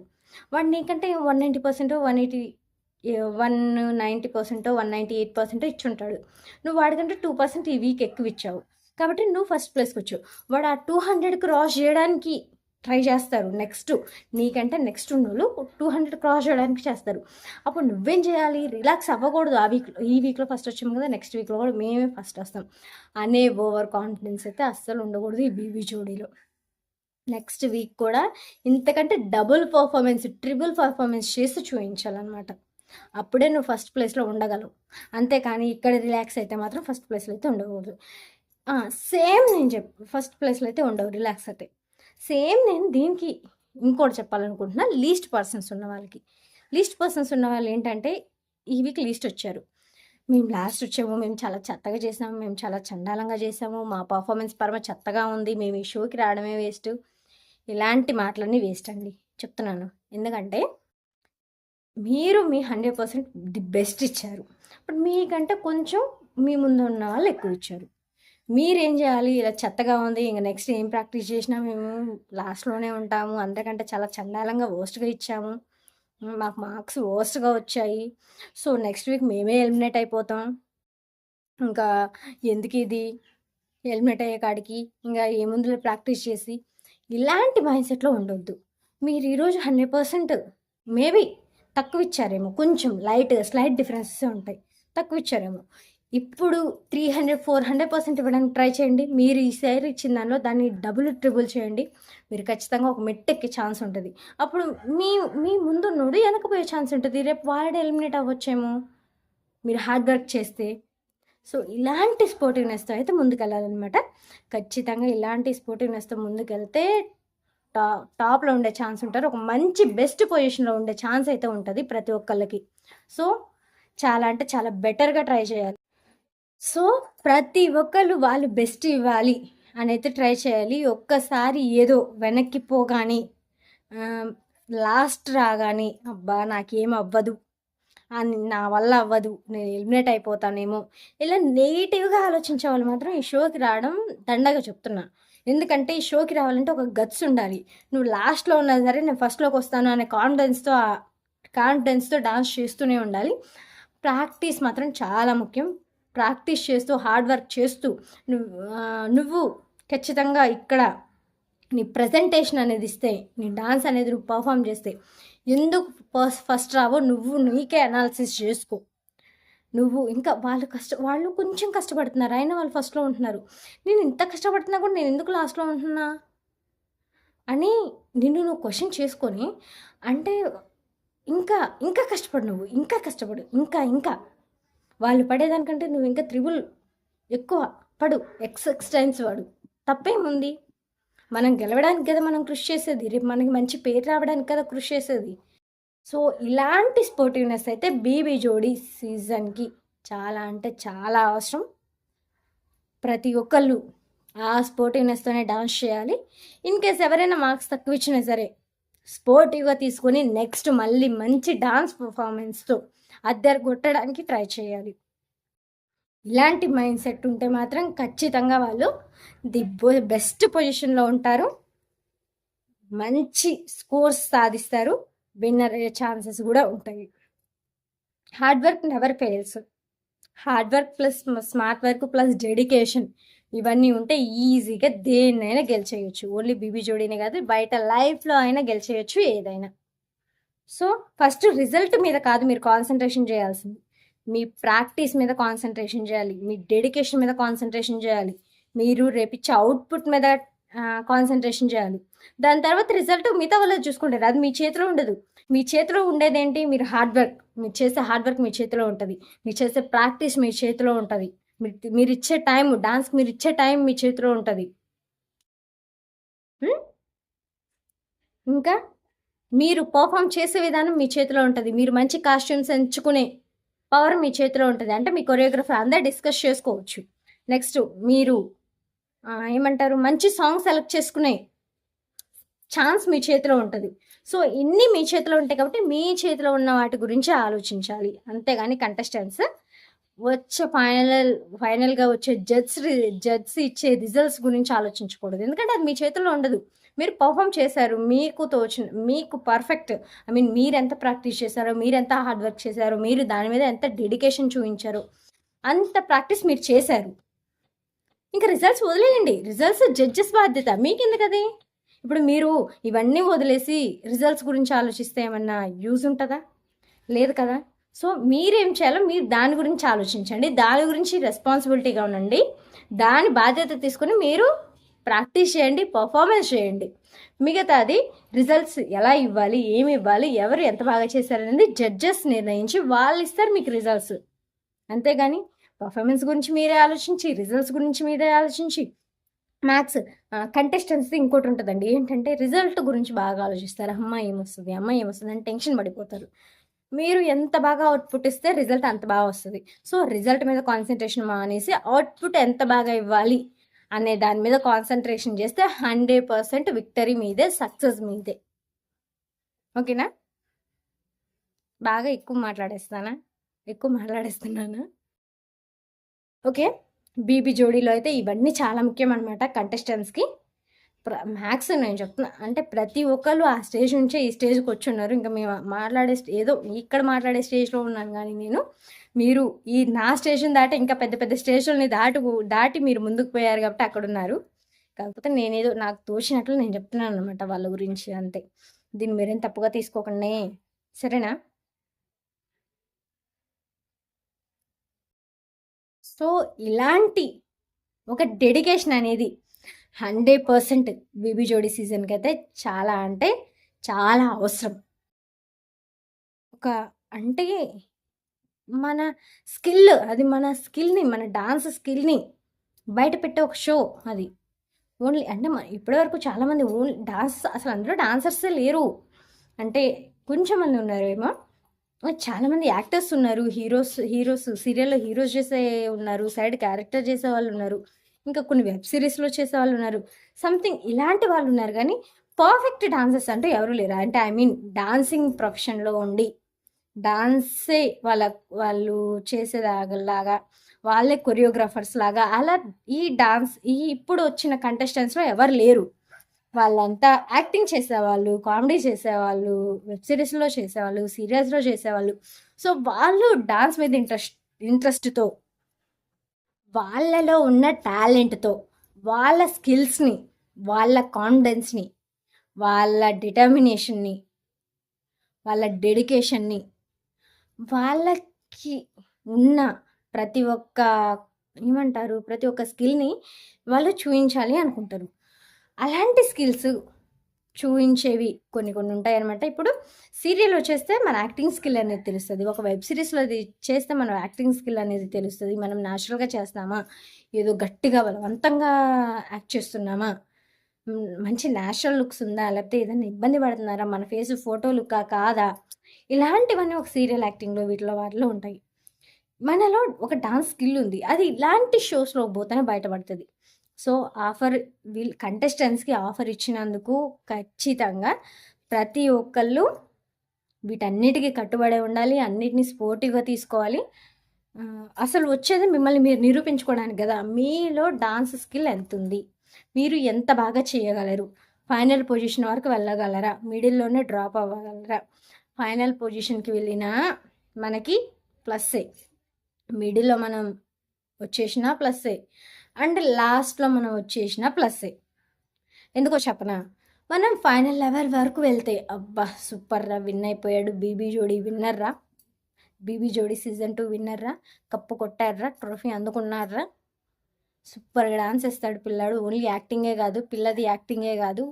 వాడు నీకంటే 190%, 190%, 198% ఇచ్చుంటాడు. నువ్వు వాడికంటే 2% ఈ వీక్ ఎక్కువ ఇచ్చావు, కాబట్టి నువ్వు ఫస్ట్ ప్లేస్కి వచ్చావు. వాడు ఆ 200 క్రాస్ చేయడానికి ట్రై చేస్తారు. నీకంటే నెక్స్ట్ ఉన్నోళ్ళు 200 క్రాస్ చేయడానికి చేస్తారు. అప్పుడు నువ్వేం చేయాలి, రిలాక్స్ అవ్వకూడదు. ఈ వీక్లో ఫస్ట్ వచ్చాము కదా, నెక్స్ట్ వీక్లో కూడా మేమే ఫస్ట్ వస్తాం అనే ఓవర్ కాన్ఫిడెన్స్ అయితే అస్సలు ఉండకూడదు ఈ బీబీ జోడీలో. నెక్స్ట్ వీక్ కూడా ఇంతకంటే డబుల్ పర్ఫార్మెన్స్, ట్రిపుల్ పర్ఫార్మెన్స్ చేసి చూపించాలన్నమాట. అప్పుడే నువ్వు ఫస్ట్ ప్లేస్లో ఉండగలవు. అంతేకాని ఇక్కడ రిలాక్స్ అయితే మాత్రం ఫస్ట్ ప్లేస్లో అయితే ఉండకూడదు. సేమ్ నేను ఫస్ట్ ప్లేస్లో అయితే ఉండవు రిలాక్స్ అయితే. సేమ్ నేను దీనికి ఇంకోటి చెప్పాలనుకుంటున్నా, లీస్ట్ పర్సన్స్ ఉన్న వాళ్ళు ఏంటంటే ఈ వీక్ లీస్ట్ వచ్చారు, మేము లాస్ట్ వచ్చాము, మేము చాలా చెత్తగా చేసాము, మేము చాలా చండాలంగా చేసాము, మా పర్ఫార్మెన్స్ పరమ చెత్తగా ఉంది, మేము ఈ షోకి రావడమే వేస్ట్. ఇలాంటి మాటలన్నీ వేస్ట్ అండి చెప్తున్నాను. ఎందుకంటే మీరు మీ 100% ది బెస్ట్ ఇచ్చారు. ఇప్పుడు మీకంటే కొంచెం మీ ముందు ఉన్న వాళ్ళు ఎక్కువ ఇచ్చారు. మీరేం చేయాలి, ఇలా చెత్తగా ఉంది, ఇంకా నెక్స్ట్ ఏం ప్రాక్టీస్ చేసినా మేము లాస్ట్లోనే ఉంటాము, అంతకంటే చాలా చండాలంగా వర్స్ట్గా ఇచ్చాము, మాకు మార్క్స్ వర్స్ట్గా వచ్చాయి, సో నెక్స్ట్ వీక్ మేమే ఎలిమినేట్ అయిపోతాం, ఇంకా ఎందుకు ఇది ఎలిమినేట్ అయ్యే కాడికి ఇంకా ఏముందులో ప్రాక్టీస్ చేసి, ఇలాంటి మైండ్ సెట్లో ఉండొద్దు. మీరు ఈరోజు 100% మేబీ తక్కువ ఇచ్చారేమో, కొంచెం స్లైట్ డిఫరెన్సెస్ ఉంటాయి, తక్కువ ఇచ్చారేమో. ఇప్పుడు 300-400% ఇవ్వడానికి ట్రై చేయండి. మీరు ఈసారి ఇచ్చిన దానిలో దాన్ని డబుల్ ట్రిబుల్ చేయండి, మీరు ఖచ్చితంగా ఒక మెట్టెక్కే ఛాన్స్ ఉంటుంది. అప్పుడు మీ ముందున్నోడు వెనకపోయే ఛాన్స్ ఉంటుంది, రేపు వాడే ఎలిమినేట్ అవ్వచ్చేమో మీరు హార్డ్ వర్క్ చేస్తే. సో ఇలాంటి స్పోర్టివ్నెస్తో అయితే ముందుకెళ్ళాలన్నమాట. ఖచ్చితంగా ఇలాంటి స్పోర్టివ్నెస్తో ముందుకెళ్తే టాప్లో ఉండే ఛాన్స్ ఉంటారు, ఒక మంచి బెస్ట్ పొజిషన్లో ఉండే ఛాన్స్ అయితే ఉంటుంది ప్రతి ఒక్కళ్ళకి. సో చాలా అంటే చాలా బెటర్గా ట్రై చేయాలి. సో ప్రతి ఒక్కళ్ళు వాళ్ళు బెస్ట్ ఇవ్వాలి అని అయితే ట్రై చేయాలి. ఒక్కసారి ఏదో వెనక్కి పోగాని లాస్ట్ రాగాని అబ్బా నాకేం అవ్వదు నా వల్ల అవ్వదు, నేను ఎలిమినేట్ అయిపోతానేమో, ఇలా నెగిటివ్గా ఆలోచించే వాళ్ళు మాత్రం ఈ షోకి రావడం దండగా చెప్తున్నా. ఎందుకంటే ఈ షోకి రావాలంటే ఒక గట్స్ ఉండాలి. నువ్వు లాస్ట్లో ఉన్నా సరే నేను ఫస్ట్లోకి వస్తాను అనే కాన్ఫిడెన్స్తో డాన్స్ చేస్తూనే ఉండాలి. ప్రాక్టీస్ మాత్రం చాలా ముఖ్యం. ప్రాక్టీస్ చేస్తూ హార్డ్ వర్క్ చేస్తూ నువ్వు ఖచ్చితంగా ఇక్కడ నీ ప్రజెంటేషన్ అనేది ఇస్తే, నీ డాన్స్ అనేది నువ్వు పర్ఫామ్ చేస్తే ఎందుకు ఫస్ట్ రావో నువ్వు నీకే అనాలిసిస్ చేసుకో. నువ్వు ఇంకా వాళ్ళు కొంచెం కష్టపడుతున్నారు, అయినా వాళ్ళు ఫస్ట్లో ఉంటున్నారు. నేను ఇంత కష్టపడుతున్నా కూడా నేను ఎందుకు లాస్ట్లో ఉంటున్నా అని నువ్వు క్వశ్చన్ చేసుకొని, అంటే ఇంకా ఇంకా కష్టపడు, నువ్వు ఇంకా కష్టపడు, ఇంకా వాళ్ళు పడేదానికంటే నువ్వు ఇంకా త్రిబుల్ ఎక్కువ పడు, ఎక్స్ టైమ్స్ వాడు. తప్పేముంది? మనం గెలవడానికి కదా మనం కృషి చేసేది, రేపు మనకి మంచి పేరు రావడానికి కదా కృషి చేసేది. సో ఇలాంటి స్పోర్టివ్నెస్ అయితే బీబీ జోడీ సీజన్కి చాలా అంటే చాలా అవసరం. ప్రతి ఒక్కళ్ళు ఆ స్పోర్టివ్నెస్తోనే డాన్స్ చేయాలి. ఇన్ కేస్ ఎవరైనా మార్క్స్ తక్కువ ఇచ్చినా సరే స్పోర్టివ్గా తీసుకొని నెక్స్ట్ మళ్ళీ మంచి డాన్స్ పర్ఫార్మెన్స్తో అద్దరు కొట్టడానికి ట్రై చేయాలి. ఇలాంటి మైండ్ సెట్ ఉంటే మాత్రం ఖచ్చితంగా వాళ్ళు బెస్ట్ పొజిషన్లో ఉంటారు, మంచి స్కోర్స్ సాధిస్తారు, విన్నర్ అయ్యే ఛాన్సెస్ కూడా ఉంటాయి. Hard work never fails. Hard work plus smart work plus dedication ఇవన్నీ ఉంటే ఈజీగా దేన్నైనా గెలిచేయచ్చు. ఓన్లీ బీబీ జోడీనే కాదు, బయట లైఫ్లో అయినా గెలిచేయచ్చు ఏదైనా. సో ఫస్ట్ రిజల్ట్ మీద కాదు మీరు కాన్సన్ట్రేషన్ చేయాల్సింది, మీ ప్రాక్టీస్ మీద కాన్సన్ట్రేషన్ చేయాలి, మీ డెడికేషన్ మీద కాన్సన్ట్రేషన్ చేయాలి, మీరు రేపిచ్చే అవుట్పుట్ మీద కాన్సన్ట్రేషన్ చేయాలి. దాని తర్వాత రిజల్ట్ మిగతా వాళ్ళు చూసుకుంటారు, అది మీ చేతిలో ఉండదు. మీ చేతిలో ఉండేది ఏంటి? మీరు హార్డ్ వర్క్, మీరు చేసే హార్డ్ వర్క్ మీ చేతిలో ఉంటుంది, మీరు చేసే ప్రాక్టీస్ మీ చేతిలో ఉంటుంది, మీరు ఇచ్చే టైం, డాన్స్కి మీరు ఇచ్చే టైం మీ చేతిలో ఉంటుంది. ఇంకా మీరు పర్ఫామ్ చేసే విధానం మీ చేతిలో ఉంటుంది, మీరు మంచి కాస్ట్యూమ్స్ ఎంచుకునే పవర్ మీ చేతిలో ఉంటుంది. అంటే మీ కొరియోగ్రఫర్ అందరు డిస్కస్ చేసుకోవచ్చు. నెక్స్ట్ మీరు ఏమంటారు, మంచి సాంగ్ సెలెక్ట్ చేసుకునే ఛాన్స్ మీ చేతిలో ఉంటుంది. సో ఇన్ని మీ చేతిలో ఉంటాయి కాబట్టి మీ చేతిలో ఉన్న వాటి గురించి ఆలోచించాలి, అంతేగాని కంటెస్టెంట్స్ వచ్చే ఫైనల్గా వచ్చే జడ్స్ ఇచ్చే రిజల్ట్స్ గురించి ఆలోచించకూడదు. ఎందుకంటే అది మీ చేతిలో ఉండదు. మీరు పర్ఫామ్ చేశారు, మీకు పర్ఫెక్ట్, ఐ మీన్ మీరు ఎంత ప్రాక్టీస్ చేశారో, మీరు ఎంత హార్డ్ వర్క్ చేశారో, మీరు దాని మీద ఎంత డెడికేషన్ చూపించారో అంత ప్రాక్టీస్ మీరు చేశారు. ఇంకా రిజల్ట్స్ వదిలేయండి, రిజల్ట్స్ జడ్జెస్ బాధ్యత, మీకెందుకు అది? ఇప్పుడు మీరు ఇవన్నీ వదిలేసి రిజల్ట్స్ గురించి ఆలోచిస్తే ఏమన్నా యూజ్ ఉంటుందా? లేదు కదా. సో మీరేం చేయాలో మీరు దాని గురించి ఆలోచించండి, దాని గురించి రెస్పాన్సిబిలిటీగా ఉండండి, దాని బాధ్యత తీసుకొని మీరు ప్రాక్టీస్ చేయండి, పర్ఫార్మెన్స్ చేయండి. మిగతాది రిజల్ట్స్ ఎలా ఇవ్వాలి, ఏమి ఇవ్వాలి, ఎవరు ఎంత బాగా చేశారనేది జడ్జెస్ నిర్ణయించి వాళ్ళు ఇస్తారు మీకు రిజల్ట్స్. అంతేగాని పర్ఫార్మెన్స్ గురించి మీరే ఆలోచించి, రిజల్ట్స్ గురించి మీరే ఆలోచించి, మ్యాథ్స్ కంటెస్టెంట్స్ది ఇంకోటి ఉంటుందండి, ఏంటంటే రిజల్ట్ గురించి బాగా ఆలోచిస్తారు. అమ్మాయి ఏమొస్తుంది అని టెన్షన్ పడిపోతారు. మీరు ఎంత బాగా అవుట్పుట్ ఇస్తే రిజల్ట్ అంత బాగా వస్తుంది. సో రిజల్ట్ మీద కాన్సన్ట్రేషన్ మానేసి అవుట్పుట్ ఎంత బాగా ఇవ్వాలి అనే దాని మీద కాన్సన్ట్రేషన్ చేస్తే 100% విక్టరీ మీదే, సక్సెస్ మీదే. ఓకేనా? బాగా ఎక్కువ మాట్లాడేస్తున్నానా? ఓకే, బీబీ జోడీలో అయితే ఇవన్నీ చాలా ముఖ్యం అనమాట కంటెస్టెంట్స్కి. మ్యాథ్స్ నేను చెప్తున్నా, అంటే ప్రతి ఒక్కళ్ళు ఆ స్టేజ్ నుంచే ఈ స్టేజ్కి వచ్చి ఉన్నారు. ఇంకా మేము ఏదో ఇక్కడ మాట్లాడే స్టేజ్లో ఉన్నాను, కానీ మీరు ఈ నా స్టేషన్ దాటి ఇంకా పెద్ద పెద్ద స్టేజ్లని దాటి మీరు ముందుకు పోయారు కాబట్టి అక్కడ ఉన్నారు. కాకపోతే నేనేదో నాకు తోచినట్లు నేను చెప్తున్నాను అనమాట వాళ్ళ గురించి, అంతే. దీన్ని మీరేం తప్పుగా తీసుకోకండి, సరేనా? సో ఇలాంటి ఒక డెడికేషన్ అనేది 100% బీబీ జోడీ సీజన్కి అయితే చాలా అంటే చాలా అవసరం. అంటే మన స్కిల్ని, మన డాన్స్ స్కిల్ని బయట పెట్టే ఒక షో అది. ఓన్లీ అంటే ఇప్పటివరకు చాలామంది ఓన్లీ డాన్స్, అసలు అందరూ డాన్సర్సే లేరు, అంటే కొంచెం మంది ఉన్నారేమో. చాలామంది యాక్టర్స్ ఉన్నారు, హీరోస్ సీరియల్లో హీరోస్ చేసే ఉన్నారు, సైడ్ క్యారెక్టర్ చేసే వాళ్ళు ఉన్నారు, ఇంకా కొన్ని వెబ్ సిరీస్లో చేసే వాళ్ళు ఉన్నారు, సంథింగ్ ఇలాంటి వాళ్ళు ఉన్నారు. కానీ పర్ఫెక్ట్ డాన్సర్స్ అంటే ఎవరు లేరు. అంటే ఐ మీన్ డాన్సింగ్ ప్రొఫెషన్లో ఉండి డాన్సే వాళ్ళు చేసేలాగా వాళ్ళే కొరియోగ్రాఫర్స్ లాగా అలా ఇప్పుడు వచ్చిన కంటెస్టెంట్స్లో ఎవరు లేరు. వాళ్ళంతా యాక్టింగ్ చేసేవాళ్ళు, కామెడీ చేసేవాళ్ళు, వెబ్ సిరీస్లో చేసేవాళ్ళు, సీరియల్స్లో చేసేవాళ్ళు. సో వాళ్ళు డాన్స్ మీద ఇంట్రెస్ట్తో, వాళ్ళలో ఉన్న టాలెంట్తో, వాళ్ళ స్కిల్స్ని, వాళ్ళ కాన్ఫిడెన్స్ని, వాళ్ళ డిటర్మినేషన్ని, వాళ్ళ డెడికేషన్ని, వాళ్ళకి ఉన్న ప్రతి ఒక్క ప్రతి ఒక్క స్కిల్ని వాళ్ళు చూపించాలి అనుకుంటారు. అలాంటి స్కిల్స్ చూపించేవి కొన్ని కొన్ని ఉంటాయన్నమాట. ఇప్పుడు సీరియల్ వచ్చేస్తే మన యాక్టింగ్ స్కిల్ అనేది తెలుస్తుంది. ఒక వెబ్ సిరీస్లో చేస్తే మన యాక్టింగ్ స్కిల్ అనేది తెలుస్తుంది. మనం న్యాచురల్గా చేస్తామా, ఏదో గట్టిగా బలవంతంగా యాక్ట్ చేస్తున్నామా, మంచి న్యాచురల్ లుక్స్ ఉందా, లేకపోతే ఏదైనా ఇబ్బంది పడుతున్నారా, మన ఫేస్ ఫోటో లుక్కా కాదా, ఇలాంటివన్నీ ఒక సీరియల్ యాక్టింగ్లో వాటిలో ఉంటాయి. మనలో ఒక డాన్స్ స్కిల్ ఉంది, అది ఇలాంటి షోస్లో పోతేనే బయటపడుతుంది. సో కంటెస్టెంట్స్కి ఆఫర్ ఇచ్చినందుకు ఖచ్చితంగా ప్రతి ఒక్కళ్ళు వీటన్నిటికీ కట్టుబడి ఉండాలి, అన్నిటినీ స్పోర్టివ్గా తీసుకోవాలి. అసలు వచ్చేది మిమ్మల్ని మీరు నిరూపించుకోవడానికి కదా. మీలో డాన్స్ స్కిల్ ఎంత ఉంది, మీరు ఎంత బాగా చేయగలరు, ఫైనల్ పొజిషన్ వరకు వెళ్ళగలరా, మిడిల్లోనే డ్రాప్ అవ్వగలరా. ఫైనల్ పొజిషన్కి వెళ్ళినా మనకి ప్లస్సే, మిడిల్లో మనం వచ్చేసినా ప్లస్సే, అండ్ లాస్ట్లో మనం వచ్చేసినా ప్లస్సే. ఎందుకో చెప్పనా, మనం ఫైనల్ లెవెల్ వరకు వెళ్తే అబ్బా సూపర్ రా, విన్ అయిపోయాడు, బీబీ జోడీ విన్నర్రా, బీబీ జోడీ సీజన్ 2 విన్నర్రా, కప్పు కొట్టారా, ట్రోఫీ అందుకున్నారా, సూపర్గా డాన్స్ వేస్తాడు పిల్లాడు, ఓన్లీ యాక్టింగే కాదు, పిల్లది యాక్టింగే కాదు,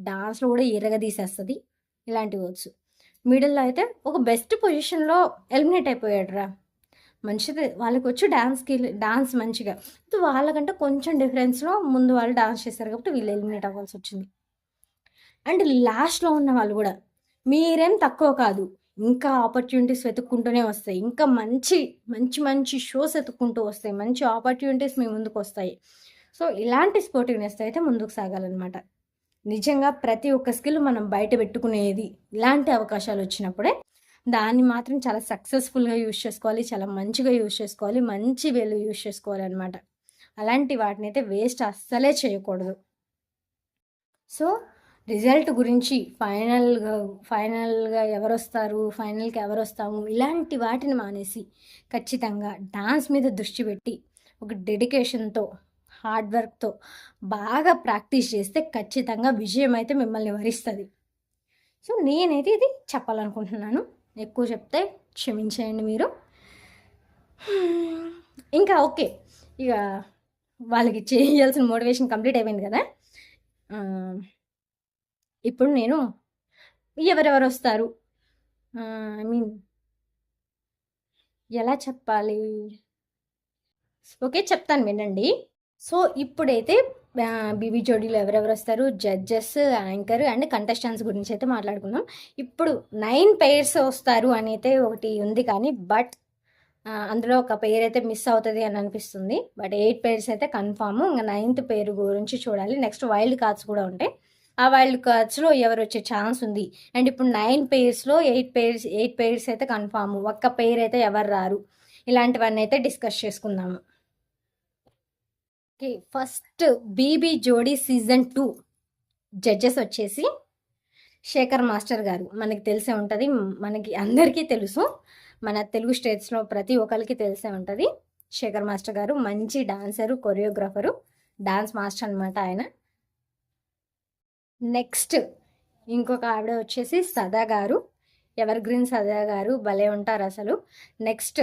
డాన్స్లో కూడా తీసేస్తుంది, ఇలాంటివి వచ్చు. మిడిల్లో అయితే ఒక బెస్ట్ పొజిషన్లో ఎలిమినేట్ అయిపోయాడు రా, మంచిది, వాళ్ళకి వచ్చి డాన్స్ మంచిగా, వాళ్ళకంటే కొంచెం డిఫరెన్స్లో ముందు వాళ్ళు డాన్స్ చేస్తారు కాబట్టి వీళ్ళు ఎలిమినేట్ అవ్వాల్సి వచ్చింది. అండ్ లాస్ట్లో ఉన్న వాళ్ళు కూడా మీరేం తక్కువ కాదు, ఇంకా ఆపర్చునిటీస్ వెతుక్కుంటూనే వస్తాయి, ఇంకా మంచి మంచి మంచి షోస్ వెతుక్కుంటూ వస్తాయి, మంచి ఆపర్చునిటీస్ మీ ముందుకు వస్తాయి. సో ఇలాంటి స్పోర్టివ్నెస్ అయితే ముందుకు సాగాలన్నమాట. నిజంగా ప్రతి ఒక్క స్కిల్ మనం బయట పెట్టుకునేది ఇలాంటి అవకాశాలు వచ్చినప్పుడే. దాన్ని మాత్రం చాలా సక్సెస్ఫుల్గా యూజ్ చేసుకోవాలి, చాలా మంచిగా యూజ్ చేసుకోవాలి, మంచి వేలు యూజ్ చేసుకోవాలి అనమాట. అలాంటి వాటిని అయితే వేస్ట్ అస్సలే చేయకూడదు. సో రిజల్ట్ గురించి ఫైనల్గా ఎవరు వస్తారు, ఫైనల్కి ఎవరు వస్తాము, ఇలాంటి వాటిని మానేసి ఖచ్చితంగా డాన్స్ మీద దృష్టి పెట్టి ఒక డెడికేషన్తో, హార్డ్ వర్క్తో బాగా ప్రాక్టీస్ చేస్తే ఖచ్చితంగా విజయం అయితే మిమ్మల్ని వరిస్తుంది. సో నేనైతే ఇది చెప్పాలనుకుంటున్నాను, ఎక్కువ చెప్తే క్షమించేయండి మీరు. ఇంకా ఓకే, ఇక వాళ్ళకి చేయాల్సిన మోటివేషన్ కంప్లీట్ అయిపోయింది కదా. ఇప్పుడు నేను ఎవరెవరు వస్తారు, ఐ మీన్ ఎలా చెప్పాలి, ఓకే చెప్తాను వినండి. సో ఇప్పుడైతే బీబీ జోడీలో ఎవరెవరు వస్తారు, జడ్జెస్, యాంకర్ అండ్ కంటెస్టెంట్స్ గురించి అయితే మాట్లాడుకుందాం. ఇప్పుడు 9 pairs వస్తారు అని అయితే ఒకటి ఉంది, కానీ బట్ అందులో ఒక పేరు అయితే మిస్ అవుతుంది అని అనిపిస్తుంది. బట్ 8 pairs అయితే కన్ఫామ్. ఇంకా 9th పేరు గురించి చూడాలి. నెక్స్ట్ వైల్డ్ కార్డ్స్ కూడా ఉంటాయి, ఆ వైల్డ్ కార్డ్స్లో ఎవరు వచ్చే ఛాన్స్ ఉంది. అండ్ ఇప్పుడు 9 pairsలో 8 pairs అయితే కన్ఫామ్, ఒక్క పేరు అయితే ఎవరు రారు. ఇలాంటివన్నీ అయితే డిస్కస్ చేసుకుందాము. Okay, first BB Jodi season 2 judges వచ్చేసి శేఖర్ మాస్టర్ గారు. మనకి తెలిసే ఉంటుంది, మనకి అందరికీ తెలుసు, మన తెలుగు స్టేట్స్లో ప్రతి ఒక్కరికి తెలిసే ఉంటుంది. శేఖర్ మాస్టర్ గారు మంచి డాన్సరు, కొరియోగ్రాఫరు, డాన్స్ మాస్టర్ అనమాట ఆయన. నెక్స్ట్ ఇంకొక ఆవిడ వచ్చేసి సదా గారు, ఎవర్ గ్రీన్ సదా గారు, భలే ఉంటారు అసలు. నెక్స్ట్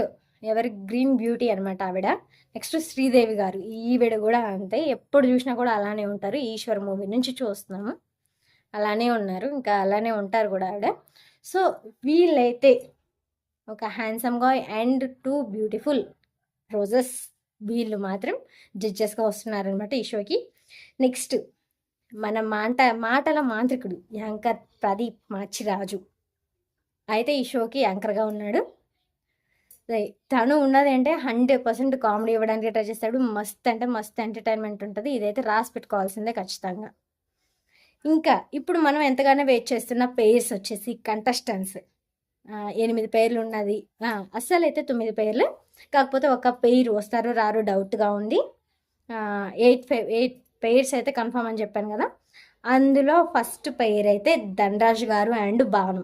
ఎవర్ గ్రీన్ బ్యూటీ అనమాట ఆవిడ. నెక్స్ట్ శ్రీదేవి గారు, ఈవిడ కూడా అంతే, ఎప్పుడు చూసినా కూడా అలానే ఉంటారు. ఈశ్వర్ మూవీ నుంచి చూస్తున్నాము, అలానే ఉన్నారు, ఇంకా అలానే ఉంటారు కూడా ఆవిడ. సో వీళ్ళైతే ఒక handsome guy and 2 beautiful roses, వీళ్ళు మాత్రం జడ్జెస్గా వస్తున్నారనమాట ఈ షోకి. నెక్స్ట్ మన మాటల మాంత్రికుడు యాంకర్ ప్రదీప్ మాచిరాజు అయితే ఈ షోకి యాంకర్గా ఉన్నాడు. తను ఉన్నది అంటే 100% కామెడీ ఇవ్వడానికి ట్రై చేస్తాడు, మస్త్ అంటే మస్త్ ఎంటర్టైన్మెంట్ ఉంటుంది. ఇదైతే రాసి పెట్టుకోవాల్సిందే ఖచ్చితంగా. ఇంకా ఇప్పుడు మనం ఎంతగానో వెయిట్ చేస్తున్న పేర్స్ వచ్చేసి కంటెస్టెంట్స్. 8 పేర్లు ఉన్నది. అస్సలైతే 9 పేర్లు. కాకపోతే ఒక పెయిర్ వస్తారో రారో డౌట్గా ఉంది. 8 పెయిర్స్ అయితే కన్ఫర్మ్ అని చెప్పాను కదా. అందులో ఫస్ట్ పెయిర్ అయితే ధనరాజు గారు అండ్ భాను.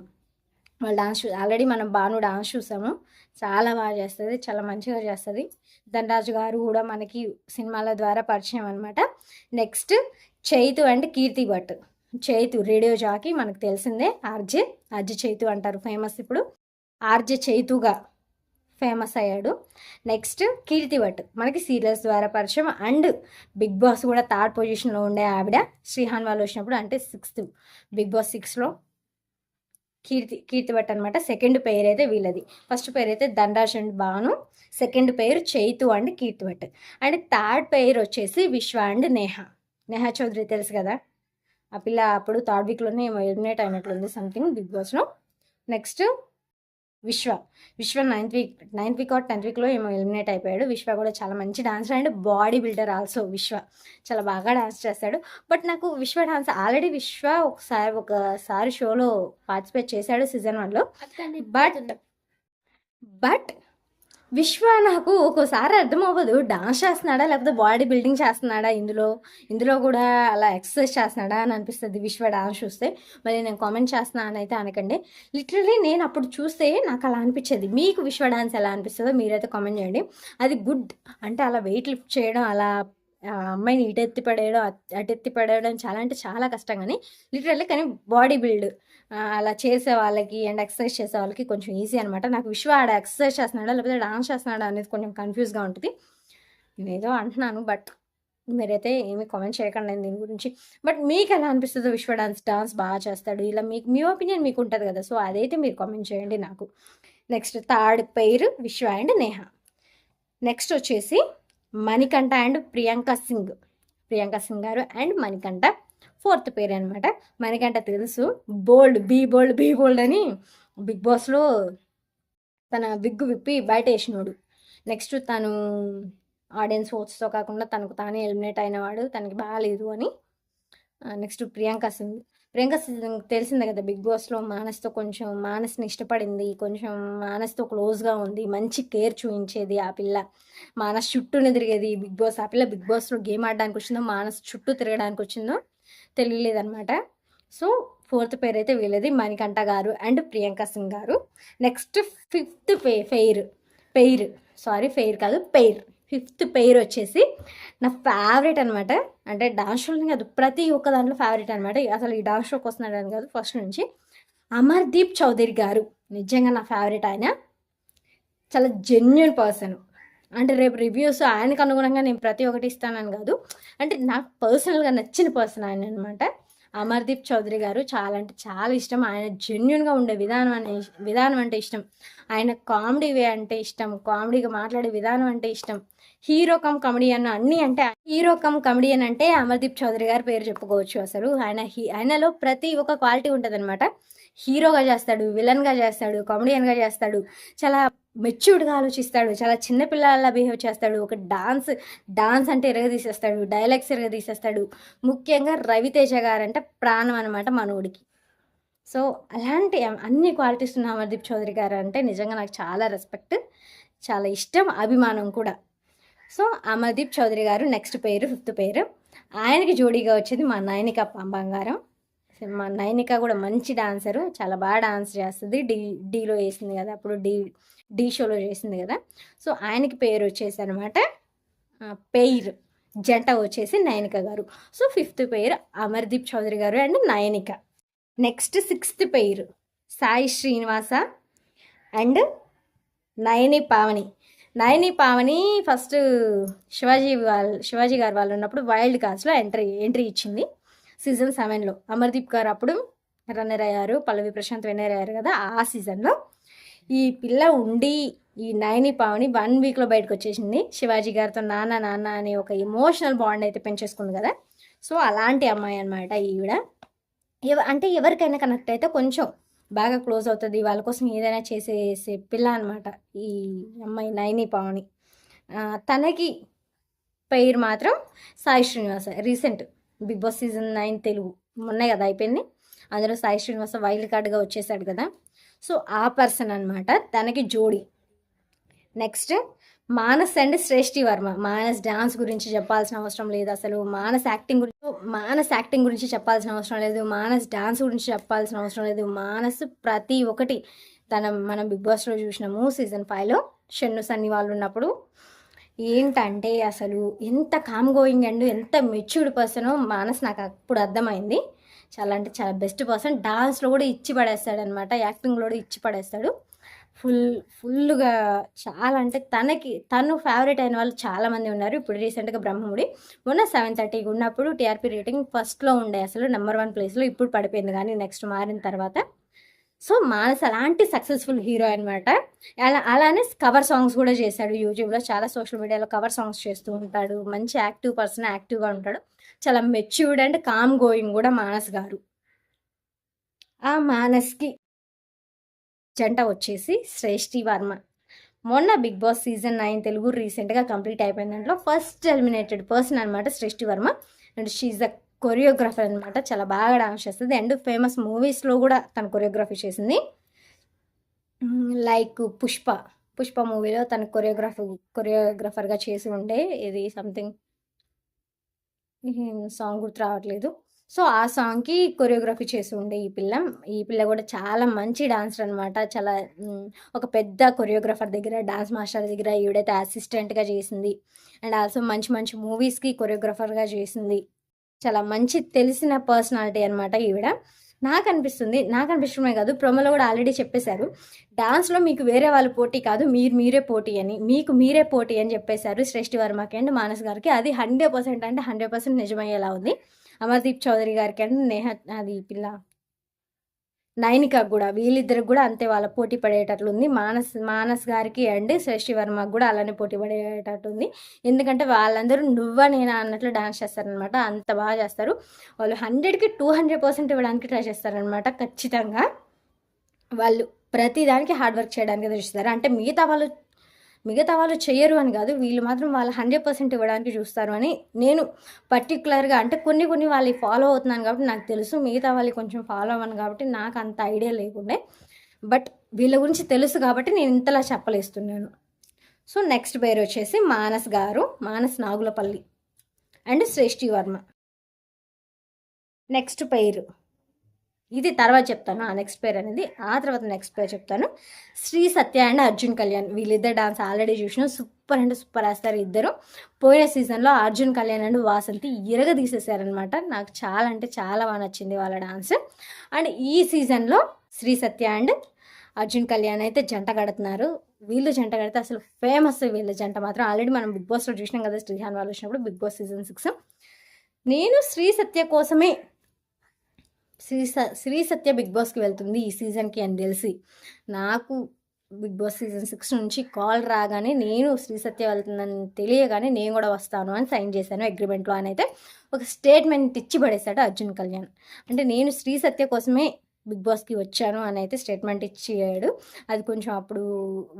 వాళ్ళ డాన్స్ ఆల్రెడీ మనం భాను డాన్స్ చూసాము. చాలా బాగా చేస్తుంది, చాలా మంచిగా చేస్తుంది. ధనరాజు గారు కూడా మనకి సినిమాల ద్వారా పరిచయం అనమాట. Next Chaitu and Keerthi Bhat. Chaitu radio jockey మనకు తెలిసిందే. ఆర్జే చైతు అంటారు ఫేమస్. ఇప్పుడు ఆర్జే చైతుగా ఫేమస్ అయ్యాడు. నెక్స్ట్ కీర్తి భట్ మనకి సీరియల్స్ ద్వారా పరిచయం అండ్ బిగ్ బాస్ కూడా 3rd పొజిషన్లో ఉండే ఆవిడ. శ్రీహాన్ వాళ్ళు వచ్చినప్పుడు అంటే 6th బిగ్ బాస్ 6లో కీర్తి భట్ అనమాట. సెకండ్ పేరు అయితే వీళ్ళది. ఫస్ట్ పేరు అయితే ధనరాజ్ అండ్ భాను. సెకండ్ పేరు Chaitu and Keerthi Bhat. And 3rd పేరు వచ్చేసి విశ్వ అండ్ నేహా చౌదరి తెలుసు కదా. ఆ పిల్ల అప్పుడు 3rd వీక్లోనే ఎలిమినేట్ అయినట్లుంది సంథింగ్ బిగ్ బాస్లో. నెక్స్ట్ విశ్వ 9th వీక్ ఆర్ 10th వీక్లో ఏమో ఎలిమినేట్ అయిపోయాడు. విశ్వ కూడా చాలా మంచి dancer and body builder also. విశ్వ చాలా బాగా డాన్స్ చేస్తాడు. బట్ నాకు విశ్వ డాన్స్ ఆల్రెడీ విశ్వ ఒకసారి షోలో పార్టిసిపేట్ చేశాడు సీజన్ 1లో. బట్ విశ్వ నాకు ఒక్కోసారి అర్థం అవ్వదు, డాన్స్ చేస్తున్నాడా లేకపోతే బాడీ బిల్డింగ్ చేస్తున్నాడా, ఇందులో కూడా అలా ఎక్సర్సైజ్ చేస్తున్నాడా అని అనిపిస్తుంది విశ్వ డాన్స్ చూస్తే. మరి నేను కామెంట్ చేస్తున్నాను అయితే అనకండి. లిటరలీ నేను అప్పుడు చూస్తే నాకు అలా అనిపించేది. మీకు విశ్వ డాన్స్ ఎలా అనిపిస్తుందో మీరైతే కామెంట్ చేయండి. అది గుడ్ అంటే అలా వెయిట్ లిఫ్ట్ చేయడం, అలా అమ్మాయిని ఇటెత్తి పడేయడం అటెత్తి పడేయడం చాలా అంటే చాలా కష్టం. కానీ లిటరల్లీ కానీ బాడీ బిల్డ్ అలా చేసే వాళ్ళకి అండ్ ఎక్సర్సైజ్ చేసే వాళ్ళకి కొంచెం ఈజీ అనమాట. నాకు విశ్వ ఆడ ఎక్సర్సైజ్ చేస్తున్నాడా లేకపోతే డాన్స్ చేస్తున్నాడా అనేది కొంచెం కన్ఫ్యూజ్గా ఉంటుంది. నేనేదో అంటున్నాను, బట్ మీరైతే ఏమీ కామెంట్ చేయకండి దీని గురించి. బట్ మీకు ఎలా అనిపిస్తుందో విశ్వ డాన్స్ బాగా చేస్తాడు ఇలా మీ ఒపీనియన్ మీకు ఉంటుంది కదా. సో అదైతే మీరు కామెంట్ చేయండి నాకు. నెక్స్ట్ 3rd పేరు విశ్వ అండ్ నేహా. నెక్స్ట్ వచ్చేసి మణికంఠ అండ్ ప్రియాంక సింగ్ గారు అండ్ మణికంఠ 4th పేరు అనమాట. మణికంఠ తెలుసు, బీ బోల్డ్ అని బిగ్ బాస్లో తన విగ్గు విప్పి బయట వేసినోడు. నెక్స్ట్ తను ఆడియన్స్ ఓట్స్తో కాకుండా తనకు తానే ఎలిమినేట్ అయినవాడు, తనకి బాగాలేదు అని. నెక్స్ట్ ప్రియాంక సింగ్ తెలిసిందే కదా, బిగ్ బాస్లో మానస్ని ఇష్టపడింది, కొంచెం మానస్తో క్లోజ్గా ఉంది, మంచి కేర్ చూపించేది ఆ పిల్ల. మానస్ చుట్టూనే తిరిగేది బిగ్ బాస్. ఆ పిల్ల బిగ్ బాస్లో గేమ్ ఆడడానికి వచ్చిందో మానస్ చుట్టూ తిరగడానికి వచ్చిందో తెలియలేదన్నమాట. సో 4th పేరు అయితే వీళ్ళది, మణికంఠ గారు అండ్ ప్రియాంక సింగ్ గారు. నెక్స్ట్ 5th పేరు వచ్చేసి నా ఫేవరెట్ అనమాట. అంటే డాన్స్ షోని కాదు, ప్రతి ఒక్క దాంట్లో ఫేవరెట్ అనమాట. అసలు ఈ డాన్స్ షోకి వస్తున్నాడని కాదు, ఫస్ట్ నుంచి అమర్దీప్ చౌదరి గారు. నిజంగా నా ఫేవరెట్. ఆయన చాలా జెన్యున్ పర్సన్. అంటే రేపు రివ్యూస్ ఆయనకు అనుగుణంగా నేను ప్రతి ఒక్కటి ఇస్తానని కాదు, అంటే నాకు పర్సనల్గా నచ్చిన పర్సన్ ఆయన అనమాట. అమర్దీప్ చౌదరి గారు చాలా అంటే చాలా ఇష్టం. ఆయన జెన్యున్గా ఉండే విధానం అంటే ఇష్టం. ఆయన కామెడీ వే అంటే ఇష్టం, కామెడీగా మాట్లాడే విధానం అంటే ఇష్టం. హీరో కమ్ కమెడియన్ అంటే అమర్దీప్ చౌదరి గారి పేరు చెప్పుకోవచ్చు. అసలు ఆయనలో ప్రతి ఒక్క క్వాలిటీ ఉంటుంది అనమాట. హీరోగా చేస్తాడు, విలన్గా చేస్తాడు, కామెడియన్గా చేస్తాడు, చాలా మెచ్యూర్డ్గా ఆలోచిస్తాడు, చాలా చిన్నపిల్లలా బిహేవ్ చేస్తాడు. ఒక డాన్స్ అంటే ఎరగదీసేస్తాడు, డైలాగ్స్ ఎరగదీసేస్తాడు. ముఖ్యంగా రవితేజ గారు అంటే ప్రాణం అనమాట మనోడికి. సో అలాంటి అన్ని క్వాలిటీస్ ఉన్న అమర్దీప్ చౌదరి గారు అంటే నిజంగా నాకు చాలా రెస్పెక్ట్, చాలా ఇష్టం, అభిమానం కూడా. సో అమర్దీప్ చౌదరి గారు నెక్స్ట్ పేరు 5th పేరు. ఆయనకి జోడీగా వచ్చేది మా నైనిక బంగారం. మా నైనిక కూడా మంచి డాన్సరు, చాలా బాగా డాన్స్ చేస్తుంది. డీలో వేసింది కదా, అప్పుడు డి షోలో చేసింది కదా. సో ఆయనకి పేరు వచ్చేసి అనమాట పేరు జంట వచ్చేసి నైనిక గారు. సో 5th పేరు అమర్దీప్ చౌదరి గారు అండ్ నైనిక. నెక్స్ట్ 6th పేరు సాయి శ్రీనివాస అండ్ నయని పావని. ఫస్ట్ శివాజీ గారు వాళ్ళు ఉన్నప్పుడు వైల్డ్ కార్డ్స్లో ఎంట్రీ ఇచ్చింది సీజన్ 7లో. అమర్దీప్ గారు అప్పుడు రన్నర్ అయ్యారు, పల్లవి ప్రశాంత్ విన్నర్ అయ్యారు కదా. ఆ సీజన్లో ఈ పిల్ల ఉండి ఈ నయని పావని 1 వీక్లో బయటకు వచ్చేసింది. శివాజీ గారితో నాన్న అనే ఒక ఎమోషనల్ బాండ్ అయితే పెంచేసుకుంది కదా. సో అలాంటి అమ్మాయి అనమాట ఈవిడ. అంటే ఎవరికైనా కనెక్ట్ అయితే కొంచెం బాగా క్లోజ్ అవుతుంది, వాళ్ళ కోసం ఏదైనా చేసే పిల్ల అనమాట ఈ అమ్మాయి నయని పావని. తనకి పేరు మాత్రం Sai Srinivasa. Recent Bigg Boss season 9 Telugu మొన్నే కదా అయిపోయింది, అందులో సాయి శ్రీనివాస వైల్డ్ కార్డ్గా వచ్చేసాడు కదా. సో ఆ పర్సన్ అనమాట తనకి జోడి. Next Manas and Shreshti Varma. Manas dance గురించి చెప్పాల్సిన అవసరం లేదు, అసలు మానస్ యాక్టింగ్ గురించి చెప్పాల్సిన అవసరం లేదు, మానస్ డాన్స్ గురించి చెప్పాల్సిన అవసరం లేదు. మానస్ ప్రతి ఒక్కటి మనం బిగ్ బాస్లో చూసినాము సీజన్ 5లో షన్ను సన్ని వాళ్ళు ఉన్నప్పుడు. ఏంటంటే అసలు ఎంత కామ్ గోయింగ్ అండ్ ఎంత మెచ్యూర్డ్ పర్సనో మానస్ నాకు అప్పుడు అర్థమైంది. చాలా అంటే చాలా బెస్ట్ పర్సన్. డాన్స్లో కూడా ఇచ్చి పడేస్తాడు అనమాట, యాక్టింగ్లో కూడా ఇచ్చి పడేస్తాడు. ఫుల్గా చాలా అంటే తను ఫేవరెట్ అయిన వాళ్ళు చాలామంది ఉన్నారు. ఇప్పుడు రీసెంట్గా బ్రహ్మముడి మొన్న 7:30కి ఉన్నప్పుడు టీఆర్పీ రేటింగ్ ఫస్ట్లో ఉండే, అసలు నెంబర్ 1 ప్లేస్లో. ఇప్పుడు పడిపోయింది కానీ నెక్స్ట్ మారిన తర్వాత. సో మానస్ అలాంటి సక్సెస్ఫుల్ హీరో అనమాట. అలానే కవర్ సాంగ్స్ కూడా చేశాడు యూట్యూబ్లో, చాలా సోషల్ మీడియాలో కవర్ సాంగ్స్ చేస్తూ ఉంటాడు. మంచి యాక్టివ్ పర్సన్, యాక్టివ్గా ఉంటాడు. చాలా మెచ్యూర్డ్ అండ్ కామ్ గోయింగ్ కూడా మానస్ గారు. ఆ మానస్కి జంట వచ్చేసి శ్రేష్ఠి వర్మ. మొన్న బిగ్ బాస్ సీజన్ 9 తెలుగు రీసెంట్గా కంప్లీట్ అయిపోయిన దాంట్లో ఫస్ట్ ఎలిమినేటెడ్ పర్సన్ అనమాట Shreshti Varma. And she a choreographer అనమాట, చాలా బాగా డాన్స్ చేస్తుంది. అండ్ ఫేమస్ మూవీస్లో కూడా తను కొరియోగ్రఫీ చేసింది. లైక్ పుష్ప మూవీలో తను కొరియోగ్రాఫర్గా చేసి ఉండే, ఇది సంథింగ్ సాంగ్ గుర్తు రావట్లేదు. సో ఆ సాంగ్కి కొరియోగ్రఫీ చేసి ఉండే ఈ పిల్ల కూడా చాలా మంచి డాన్సర్ అనమాట. చాలా ఒక పెద్ద కొరియోగ్రాఫర్ దగ్గర, డాన్స్ మాస్టర్ దగ్గర ఈవిడైతే అసిస్టెంట్గా చేసింది. అండ్ ఆల్సో మంచి మంచి మూవీస్కి కొరియోగ్రాఫర్గా చేసింది. చాలా మంచి తెలిసిన పర్సనాలిటీ అనమాట ఈవిడ. నాకు అనిపిష్టమే కాదు, ప్రోమోలో కూడా ఆల్రెడీ చెప్పేశారు, డాన్స్లో మీకు వేరే వాళ్ళు పోటీ కాదు, మీరే పోటీ అని, మీకు మీరే పోటీ అని చెప్పేశారు శ్రేష్ఠి వర్మకి అండ్ మానస్ గారికి. అది 100% అంటే 100% నిజమయ్యేలా ఉంది. అమర్దీప్ చౌదరి గారికి అండ్ నేహ, అది పిల్ల నైనిక కూడా, వీళ్ళిద్దరికి కూడా అంతే వాళ్ళ పోటీ పడేటట్లుంది. మానస్ గారికి అండ్ శ్రేష్ఠి వర్మకు కూడా అలానే పోటీ పడేటట్టుంది. ఎందుకంటే వాళ్ళందరూ నువ్వా నేనా అన్నట్లు డాన్స్ చేస్తారనమాట, అంత బాగా చేస్తారు వాళ్ళు. 100కి 200% ఇవ్వడానికి ట్రై చేస్తారనమాట. ఖచ్చితంగా వాళ్ళు ప్రతిదానికి హార్డ్ వర్క్ చేయడానికి చూస్తారు. అంటే మిగతా వాళ్ళు చెయ్యరు అని కాదు, వీళ్ళు మాత్రం వాళ్ళు 100% ఇవ్వడానికి చూస్తారు అని నేను పర్టికులర్గా, అంటే కొన్ని వాళ్ళకి ఫాలో అవుతున్నాను కాబట్టి నాకు తెలుసు, మిగతా వాళ్ళకి కొంచెం ఫాలో అవ్వను కాబట్టి నాకు అంత ఐడియా లేకుండే. బట్ వీళ్ళ గురించి తెలుసు కాబట్టి నేను ఇంతలా చెప్పలేస్తున్నాను. సో నెక్స్ట్ పేరు వచ్చేసి మానస్ గారు, Manas Nagulapalli and Shreshti Varma. Next పేరు ఇది తర్వాత చెప్తాను, ఆ నెక్స్ట్ పేరు అనేది ఆ తర్వాత నెక్స్ట్ పేరు చెప్తాను. శ్రీ సత్య అండ్ అర్జున్ కళ్యాణ్. వీళ్ళిద్దరు డాన్స్ ఆల్రెడీ చూసినాం, సూపర్ అంటే సూపర్ వేస్తారు ఇద్దరు. పోయిన సీజన్లో అర్జున్ కళ్యాణ్ అండ్ వాసంతి తీసేశారనమాట. నాకు చాలా అంటే చాలా బాగా నచ్చింది వాళ్ళ డాన్స్. అండ్ ఈ సీజన్లో శ్రీ సత్య అండ్ అర్జున్ కళ్యాణ్ అయితే జంట కడుతున్నారు. వీళ్ళు జంట కడితే అసలు ఫేమస్ వీళ్ళ జంట మాత్రం. ఆల్రెడీ మనం బిగ్ బాస్లో చూసినాం కదా, శ్రీహాన్ వాళ్ళు వచ్చినప్పుడు బిగ్ బాస్ సీజన్ 6. నేను శ్రీ సత్య కోసమే, శ్రీ సత్య బిగ్ బాస్కి వెళ్తుంది ఈ సీజన్కి అని తెలిసి, నాకు బిగ్ బాస్ సీజన్ 6 నుంచి కాల్ రాగానే నేను శ్రీ సత్య వెళ్తుందని తెలియగానే నేను కూడా వస్తాను అని సైన్ చేశాను అగ్రిమెంట్లో అని అయితే ఒక స్టేట్మెంట్ ఇచ్చి పడేశాడు అర్జున్ కళ్యాణ్. అంటే నేను శ్రీ సత్య కోసమే బిగ్ బాస్కి వచ్చాను అని అయితే స్టేట్మెంట్ ఇచ్చాడు. అది కొంచెం అప్పుడు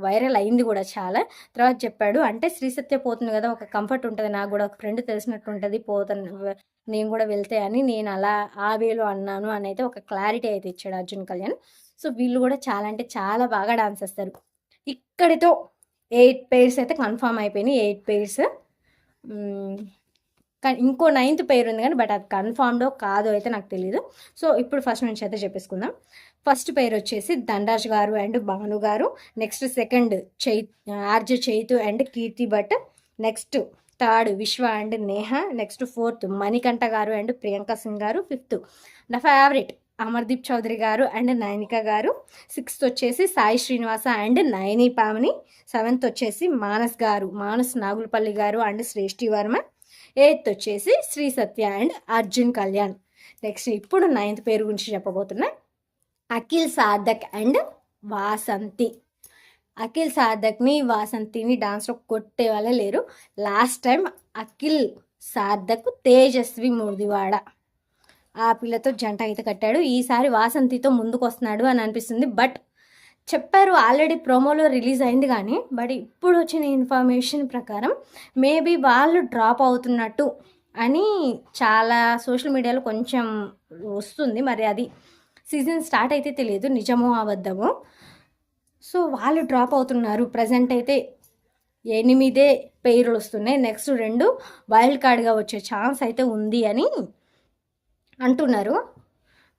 వైరల్ అయింది కూడా చాలా. తర్వాత చెప్పాడు, అంటే శ్రీ సత్య పోతుంది కదా, ఒక కంఫర్ట్ ఉంటుంది, నాకు కూడా ఒక ఫ్రెండ్ తెలిసినట్టు ఉంటుంది, పోతాను నేను కూడా వెళ్తే అని నేను అలా ఆ వేలో అన్నాను అని అయితే ఒక క్లారిటీ అయితే ఇచ్చాడు అర్జున్ కళ్యాణ్. సో వీళ్ళు కూడా చాలా అంటే చాలా బాగా డాన్స్ చేస్తారు. ఇక్కడితో 8 పేర్స్ అయితే కన్ఫామ్ అయిపోయినాయి. 8 పేర్స్, కానీ ఇంకో 9th పేరు ఉంది కానీ బట్ అది కన్ఫామ్డో కాదో అయితే నాకు తెలియదు. సో ఇప్పుడు ఫస్ట్ నుంచి అయితే చెప్పేసుకుందాం. ఫస్ట్ పేరు వచ్చేసి ధనరాజ్ గారు అండ్ భాను గారు. Next second RJ Chaitu and Keerthi Bhatt. Next third Vishwa and Neha. Next fourth Manikanta గారు అండ్ ప్రియాంక సింగ్ గారు. ఫిఫ్త్ నా ఫేవరెట్ అమర్దీప్ చౌదరి గారు అండ్ నైనిక గారు. 6th వచ్చేసి సాయి శ్రీనివాస అండ్ నయని పావని. 7th వచ్చేసి మానస్ గారు, మానస్ నాగులపల్లి గారు అండ్ శ్రేష్ఠి వర్మ. 8th వచ్చేసి శ్రీ సత్య అండ్ అర్జున్ కళ్యాణ్. నెక్స్ట్ ఇప్పుడు 9th పేరు గురించి చెప్పబోతున్నా, అఖిల్ సార్థక్ అండ్ వాసంతి. అఖిల్ సార్థక్ని వాసంతిని డాన్స్లో కొట్టే వాళ్ళే లేరు. లాస్ట్ టైం అఖిల్ సార్థక్ తేజస్వి ముడివాడ ఆ పిల్లతో జంట అయితే కట్టాడు. ఈసారి వాసంతితో ముందుకు వస్తున్నాడు అని అనిపిస్తుంది. బట్ చెప్పారు ఆల్రెడీ ప్రోమోలో రిలీజ్ అయింది కానీ, బట్ ఇప్పుడు వచ్చిన ఇన్ఫర్మేషన్ ప్రకారం మేబీ వాళ్ళు డ్రాప్ అవుతున్నట్టు అని చాలా సోషల్ మీడియాలో కొంచెం వస్తుంది. మరి అది సీజన్ స్టార్ట్ అయితే తెలియదు నిజమో అబద్ధమో. సో వాళ్ళు డ్రాప్ అవుతున్నారు. ప్రజెంట్ అయితే 8 పేర్లు వస్తున్నాయి. నెక్స్ట్ 2 వైల్డ్ కార్డ్గా వచ్చే ఛాన్స్ అయితే ఉంది అని అంటున్నారు.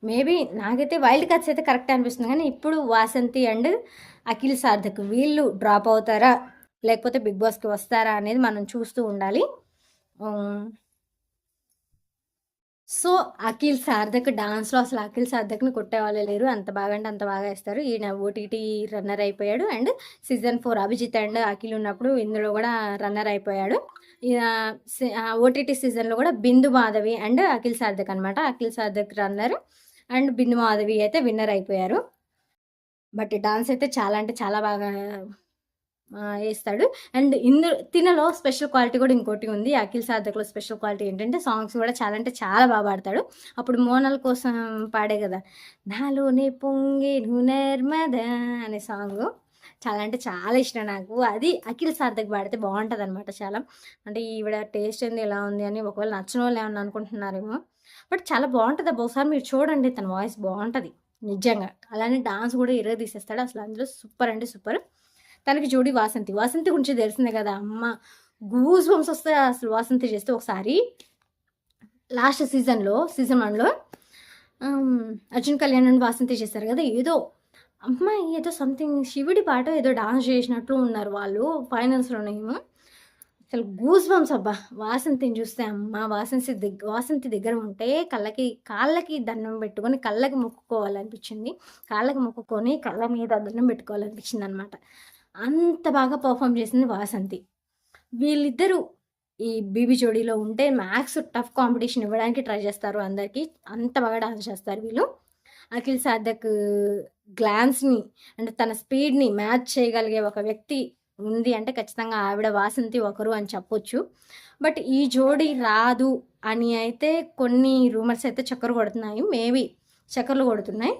మేబీ నాకైతే వైల్డ్ కార్డ్స్ అయితే కరెక్ట్ అనిపిస్తుంది, కానీ ఇప్పుడు వాసంతి అండ్ అఖిల్ సార్థక్ వీళ్ళు డ్రాప్ అవుతారా లేకపోతే బిగ్ బాస్కి వస్తారా అనేది మనం చూస్తూ ఉండాలి. సో అఖిల్ సార్థక్ డాన్స్లో అసలు అఖిల్ సార్థక్ని కొట్టేవాళ్ళే లేరు. అంత బాగా అంటే అంత బాగా వేస్తారు. ఈయన ఓటీటీ రన్నర్ అయిపోయాడు. And season 4 Abhijeet and Akhil ఉన్నప్పుడు ఇందులో కూడా రన్నర్ అయిపోయాడు. ఓటీటీ సీజన్లో కూడా బిందు మాధవి అండ్ అఖిల్ సార్థక్ అనమాట. అఖిల్ సార్థక్ రన్నర్ అండ్ బిందు మాధవి అయితే విన్నర్ అయిపోయారు. బట్ డాన్స్ అయితే చాలా అంటే చాలా బాగా వేస్తాడు. అండ్ తినలో స్పెషల్ క్వాలిటీ కూడా ఇంకోటి ఉంది. అఖిల్ సార్థక్లో స్పెషల్ క్వాలిటీ ఏంటంటే సాంగ్స్ కూడా చాలా అంటే చాలా బాగా పాడతాడు. అప్పుడు మోనల్ కోసం పాడే కదా, నాలోనే పొంగే నర్మద అనే సాంగ్ చాలా అంటే చాలా ఇష్టం నాకు. అది అఖిల్ సార్థక్ పాడితే బాగుంటుంది అనమాట. చాలా అంటే ఈవిడ టేస్ట్ ఏంది ఎలా ఉంది అని ఒకవేళ నచ్చిన వాళ్ళు ఏమన్నా అనుకుంటున్నారేమో, బట్ చాలా బాగుంటుంది. ఒకసారి మీరు చూడండి, తన వాయిస్ బాగుంటుంది నిజంగా. అలానే డాన్స్ కూడా ఇరగ తీసేస్తాడు అసలు. అందులో సూపర్ అంటే సూపర్. తనకి జోడి వాసంతి గురించి తెలిసిందే కదా అమ్మ. గూస్ బంప్స్ వస్తాయి అసలు వాసంతి చేస్తే. ఒకసారి లాస్ట్ సీజన్ 1లో అర్జున్ కళ్యాణ్ అండ్ వాసంతి చేస్తారు కదా, ఏదో అమ్మాయి ఏదో సంథింగ్ శివుడి పాట ఏదో డాన్స్ చేసినట్లు ఉన్నారు వాళ్ళు ఫైనల్స్లోనేమో. అసలు గూస్ బంప్స్ అబ్బా వాసంతిని చూస్తే. అమ్మ వాసంతి దగ్గర ఉంటే కాళ్ళకి దండం పెట్టుకొని కళ్ళకి మొక్కుకోవాలనిపించింది. కాళ్ళకి మొక్కుకొని కళ్ళ మీద దండం పెట్టుకోవాలనిపించింది అనమాట. అంత బాగా పర్ఫామ్ చేసింది వాసంతి. వీళ్ళిద్దరూ ఈ బీబీ జోడీలో ఉంటే మ్యాక్స్ టఫ్ కాంపిటీషన్ ఇవ్వడానికి ట్రై చేస్తారు అందరికీ. అంత బాగా డాన్స్ చేస్తారు వీళ్ళు. అఖిల్ సార్థక్ గ్లాన్స్ని అంటే తన స్పీడ్ని మ్యాచ్ చేయగలిగే ఒక వ్యక్తి ఉంది అంటే ఖచ్చితంగా ఆవిడ వాసంతి ఒకరు అని చెప్పొచ్చు. బట్ ఈ జోడీ రాదు అని అయితే కొన్ని రూమర్స్ అయితే చక్కర్లు కొడుతున్నాయి,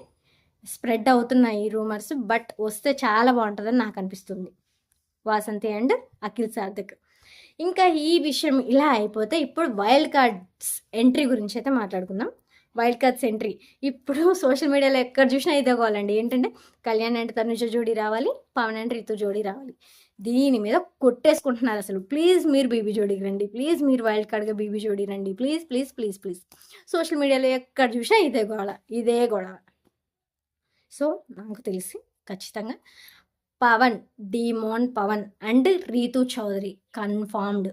స్ప్రెడ్ అవుతున్నాయి ఈ రూమర్స్. బట్ వస్తే చాలా బాగుంటుందని నాకు అనిపిస్తుంది, వాసంతి అండ్ అఖిల్ సార్థక్. ఇంకా ఈ విషయం ఇలా అయిపోతే ఇప్పుడు వైల్డ్ కార్డ్స్ ఎంట్రీ గురించి అయితే మాట్లాడుకుందాం. వైల్డ్ కార్డ్స్ ఎంట్రీ ఇప్పుడు సోషల్ మీడియాలో ఎక్కడ చూసినా ఇదే కావాలండి. ఏంటంటే కళ్యాణ్ అంటే తనుజ జోడీ రావాలి, పవన్ అంటే రితు జోడీ రావాలి. దీని మీద కొట్టేసుకుంటున్నారు అసలు. ప్లీజ్ మీరు బీబీ జోడీకి రండి, ప్లీజ్ మీరు వైల్డ్ కార్డ్గా బీబీ జోడీ రండి, please please please please. Social మీడియాలో ఎక్కడ చూసినా ఇదే గొడవ. సో నాకు తెలిసి ఖచ్చితంగా Pavan and Reethu Chowdary confirmed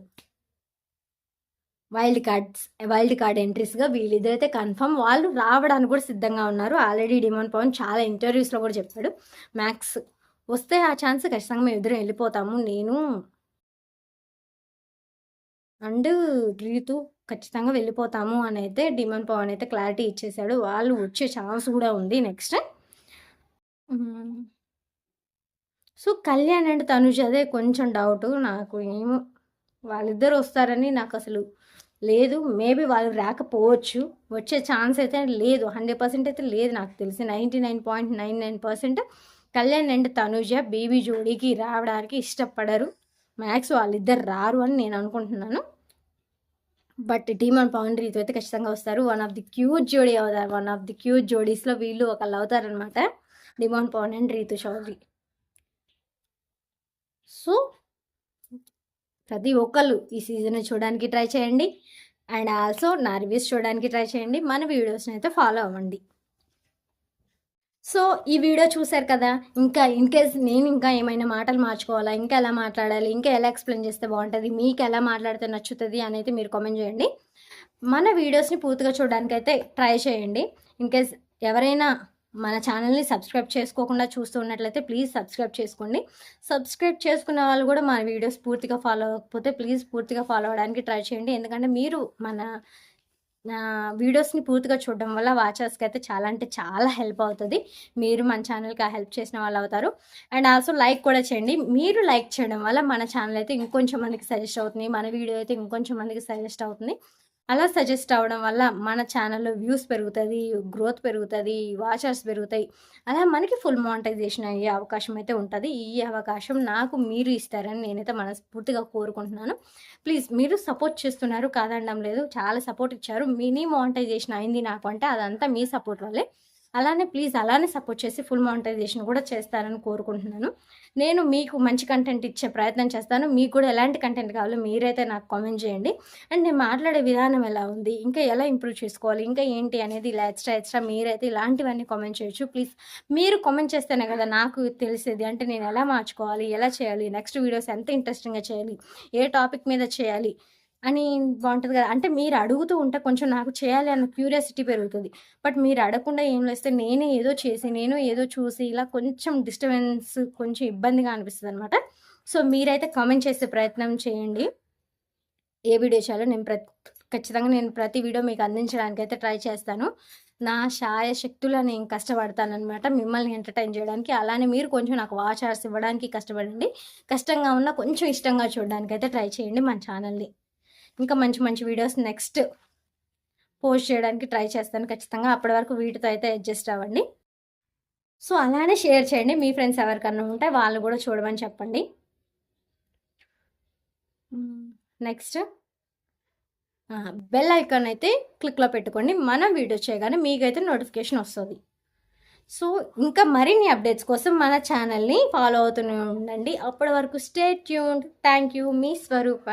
wild card ఎంట్రీస్గా వీళ్ళిద్దరైతే కన్ఫర్మ్. వాళ్ళు రావడానికి కూడా సిద్ధంగా ఉన్నారు. ఆల్రెడీ డిమాండ్ పవన్ చాలా ఇంటర్వ్యూస్లో కూడా చెప్పాడు, మ్యాక్స్ వస్తే ఆ ఛాన్స్ ఖచ్చితంగా మేము ఇద్దరం వెళ్ళిపోతాము, నేను అండ్ రీతు ఖచ్చితంగా వెళ్ళిపోతాము అని అయితే డిమాండ్ పవన్ అయితే క్లారిటీ ఇచ్చేసాడు. వాళ్ళు వచ్చే ఛాన్స్ కూడా ఉంది next. So Kalyan and Tanuj అదే కొంచెం డౌట్ నాకు. ఏమో వాళ్ళిద్దరు వస్తారని నాకు అసలు లేదు. మేబీ వాళ్ళు రాకపోవచ్చు, వచ్చే ఛాన్స్ అయితే లేదు. 100% అయితే లేదు నాకు తెలిసి. 99.99% కళ్యాణ్ అండ్ తనుజ బీబీ జోడీకి రావడానికి ఇష్టపడరు. మ్యాక్స్ వాళ్ళిద్దరు రారు అని నేను అనుకుంటున్నాను. బట్ డిమాండ్ పవన్ రీతు అయితే ఖచ్చితంగా వస్తారు. వన్ ఆఫ్ ది క్యూట్ జోడీస్లో వీళ్ళు ఒకళ్ళు అవుతారనమాట, demand Pavan and Reethu Chowdary. So ప్రతి ఒక్కళ్ళు ఈ సీజన్ చూడడానికి ట్రై చేయండి. అండ్ ఆల్సో నా రివ్యూస్ చూడడానికి ట్రై చేయండి. మన వీడియోస్ని అయితే ఫాలో అవ్వండి. సో ఈ వీడియో చూశారు కదా, ఇంకా ఇన్ కేస్ నేను ఇంకా ఏమైనా మాటలు మార్చుకోవాలా, ఇంకా ఎలా మాట్లాడాలి, ఇంకా ఎలా ఎక్స్ప్లెయిన్ చేస్తే బాగుంటుంది, మీకు ఎలా మాట్లాడితే నచ్చుతుంది అనేది మీరు కామెంట్ చేయండి. మన వీడియోస్ని పూర్తిగా చూడడానికి అయితే ట్రై చేయండి. ఇన్ కేస్ ఎవరైనా మన ఛానల్ని సబ్స్క్రైబ్ చేసుకోకుండా చూస్తూ ఉన్నట్లయితే ప్లీజ్ సబ్స్క్రైబ్ చేసుకోండి. సబ్స్క్రైబ్ చేసుకున్న వాళ్ళు కూడా మన వీడియోస్ పూర్తిగా ఫాలో అవ్వకపోతే ప్లీజ్ పూర్తిగా ఫాలో అవ్వడానికి ట్రై చేయండి. ఎందుకంటే మీరు మన వీడియోస్ని పూర్తిగా చూడడం వల్ల వాచర్స్కి అయితే చాలా అంటే చాలా హెల్ప్ అవుతుంది. మీరు మన ఛానల్కి హెల్ప్ చేసిన వాళ్ళు అవుతారు. అండ్ ఆల్సో లైక్ కూడా చేయండి. మీరు లైక్ చేయడం వల్ల మన ఛానల్ అయితే ఇంకొంచెం మందికి సజెస్ట్ అవుతుంది, మన వీడియో అయితే ఇంకొంచెం మందికి సజెస్ట్ అవుతుంది. అలా సజెస్ట్ అవ్వడం వల్ల మన ఛానల్లో వ్యూస్ పెరుగుతుంది, గ్రోత్ పెరుగుతుంది, వాచర్స్ పెరుగుతాయి. అలా మనకి ఫుల్ మానిటైజేషన్ అయ్యే అవకాశం అయితే ఉంటుంది. ఈ అవకాశం నాకు మీరు ఇస్తారని నేనైతే మనస్ఫూర్తిగా కోరుకుంటున్నాను. ప్లీజ్ మీరు సపోర్ట్ చేస్తున్నారు, కాదనడం లేదు, చాలా సపోర్ట్ ఇచ్చారు. మినీ మానిటైజేషన్ అయింది నాకు అంటే అదంతా మీ సపోర్ట్ వల్లే. అలానే ప్లీజ్ అలానే సపోర్ట్ చేసి ఫుల్ మానిటైజేషన్ కూడా చేస్తారని కోరుకుంటున్నాను. నేను మీకు మంచి కంటెంట్ ఇచ్చే ప్రయత్నం చేస్తాను. మీకు కూడా ఎలాంటి కంటెంట్ కావాలో మీరైతే నాకు కామెంట్ చేయండి. అండ్ నేను మాట్లాడే విధానం ఎలా ఉంది, ఇంకా ఎలా ఇంప్రూవ్ చేసుకోవాలి, ఇంకా ఏంటి అనేది ఇలా ఎక్స్ట్రా మీరైతే ఇలాంటివన్నీ కామెంట్ చేయొచ్చు. ప్లీజ్ మీరు కామెంట్ చేస్తేనే కదా నాకు తెలిసేది. అంటే నేను ఎలా మార్చుకోవాలి, ఎలా చేయాలి, నెక్స్ట్ వీడియోస్ ఎంత ఇంట్రెస్టింగ్‌గా చేయాలి, ఏ టాపిక్ మీద చేయాలి అని బావుంటది కదా! అంటే మీరు అడుగుతూ ఉంటే కొంచెం నాకు చేయాలి అన్న క్యూరియాసిటీ పెరుగుతది. బట్ మీరు అడగకుండా ఏం లేస్తే నేనే ఏదో చేసి, నేను ఏదో చూసి ఇలా కొంచెం డిస్టర్బెన్స్ కొంచెం ఇబ్బందిగా అనిపిస్తదనమాట. సో, మీరైతే కామెంట్ చేసే ప్రయత్నం చేయండి. ఏ వీడియో చేయాలో ఖచ్చితంగా నేను ప్రతి వీడియో మీకు అందించడానికైతే ట్రై చేస్తాను. నా శాయశక్తులా నేను కష్టపడతాననమాట మిమ్మల్ని ఎంటర్‌టైన్ చేయడానికి. అలానే మీరు కొంచెం నాకు వాచ్ అవర్స్ ఇవ్వడానికి కష్టపడండి. కష్టంగా ఉన్నా కొంచెం ఇష్టంగా చూడడానికైతే ట్రై చేయండి మన ఛానల్‌ని. ఇంకా మంచి మంచి వీడియోస్ నెక్స్ట్ పోస్ట్ చేయడానికి ట్రై చేస్తాను ఖచ్చితంగా. అప్పటి వరకు వీటితో అయితే అడ్జస్ట్ అవ్వండి. సో, అలానే షేర్ చేయండి. మీ ఫ్రెండ్స్ ఎవరికన్నా ఉంటే వాళ్ళు కూడా చూడమని చెప్పండి. నెక్స్ట్ బెల్ ఐకాన్ అయితే క్లిక్‌లో పెట్టుకోండి. మనం వీడియో చేయగానే మీకైతే నోటిఫికేషన్ వస్తది. సో, ఇంకా మరిన్ని అప్డేట్స్ కోసం మన ఛానల్‌ని ఫాలో అవుతూనే ఉండండి. అప్పటి వరకు స్టే ట్యూన్డ్. Thank you. మీ స్వరూప.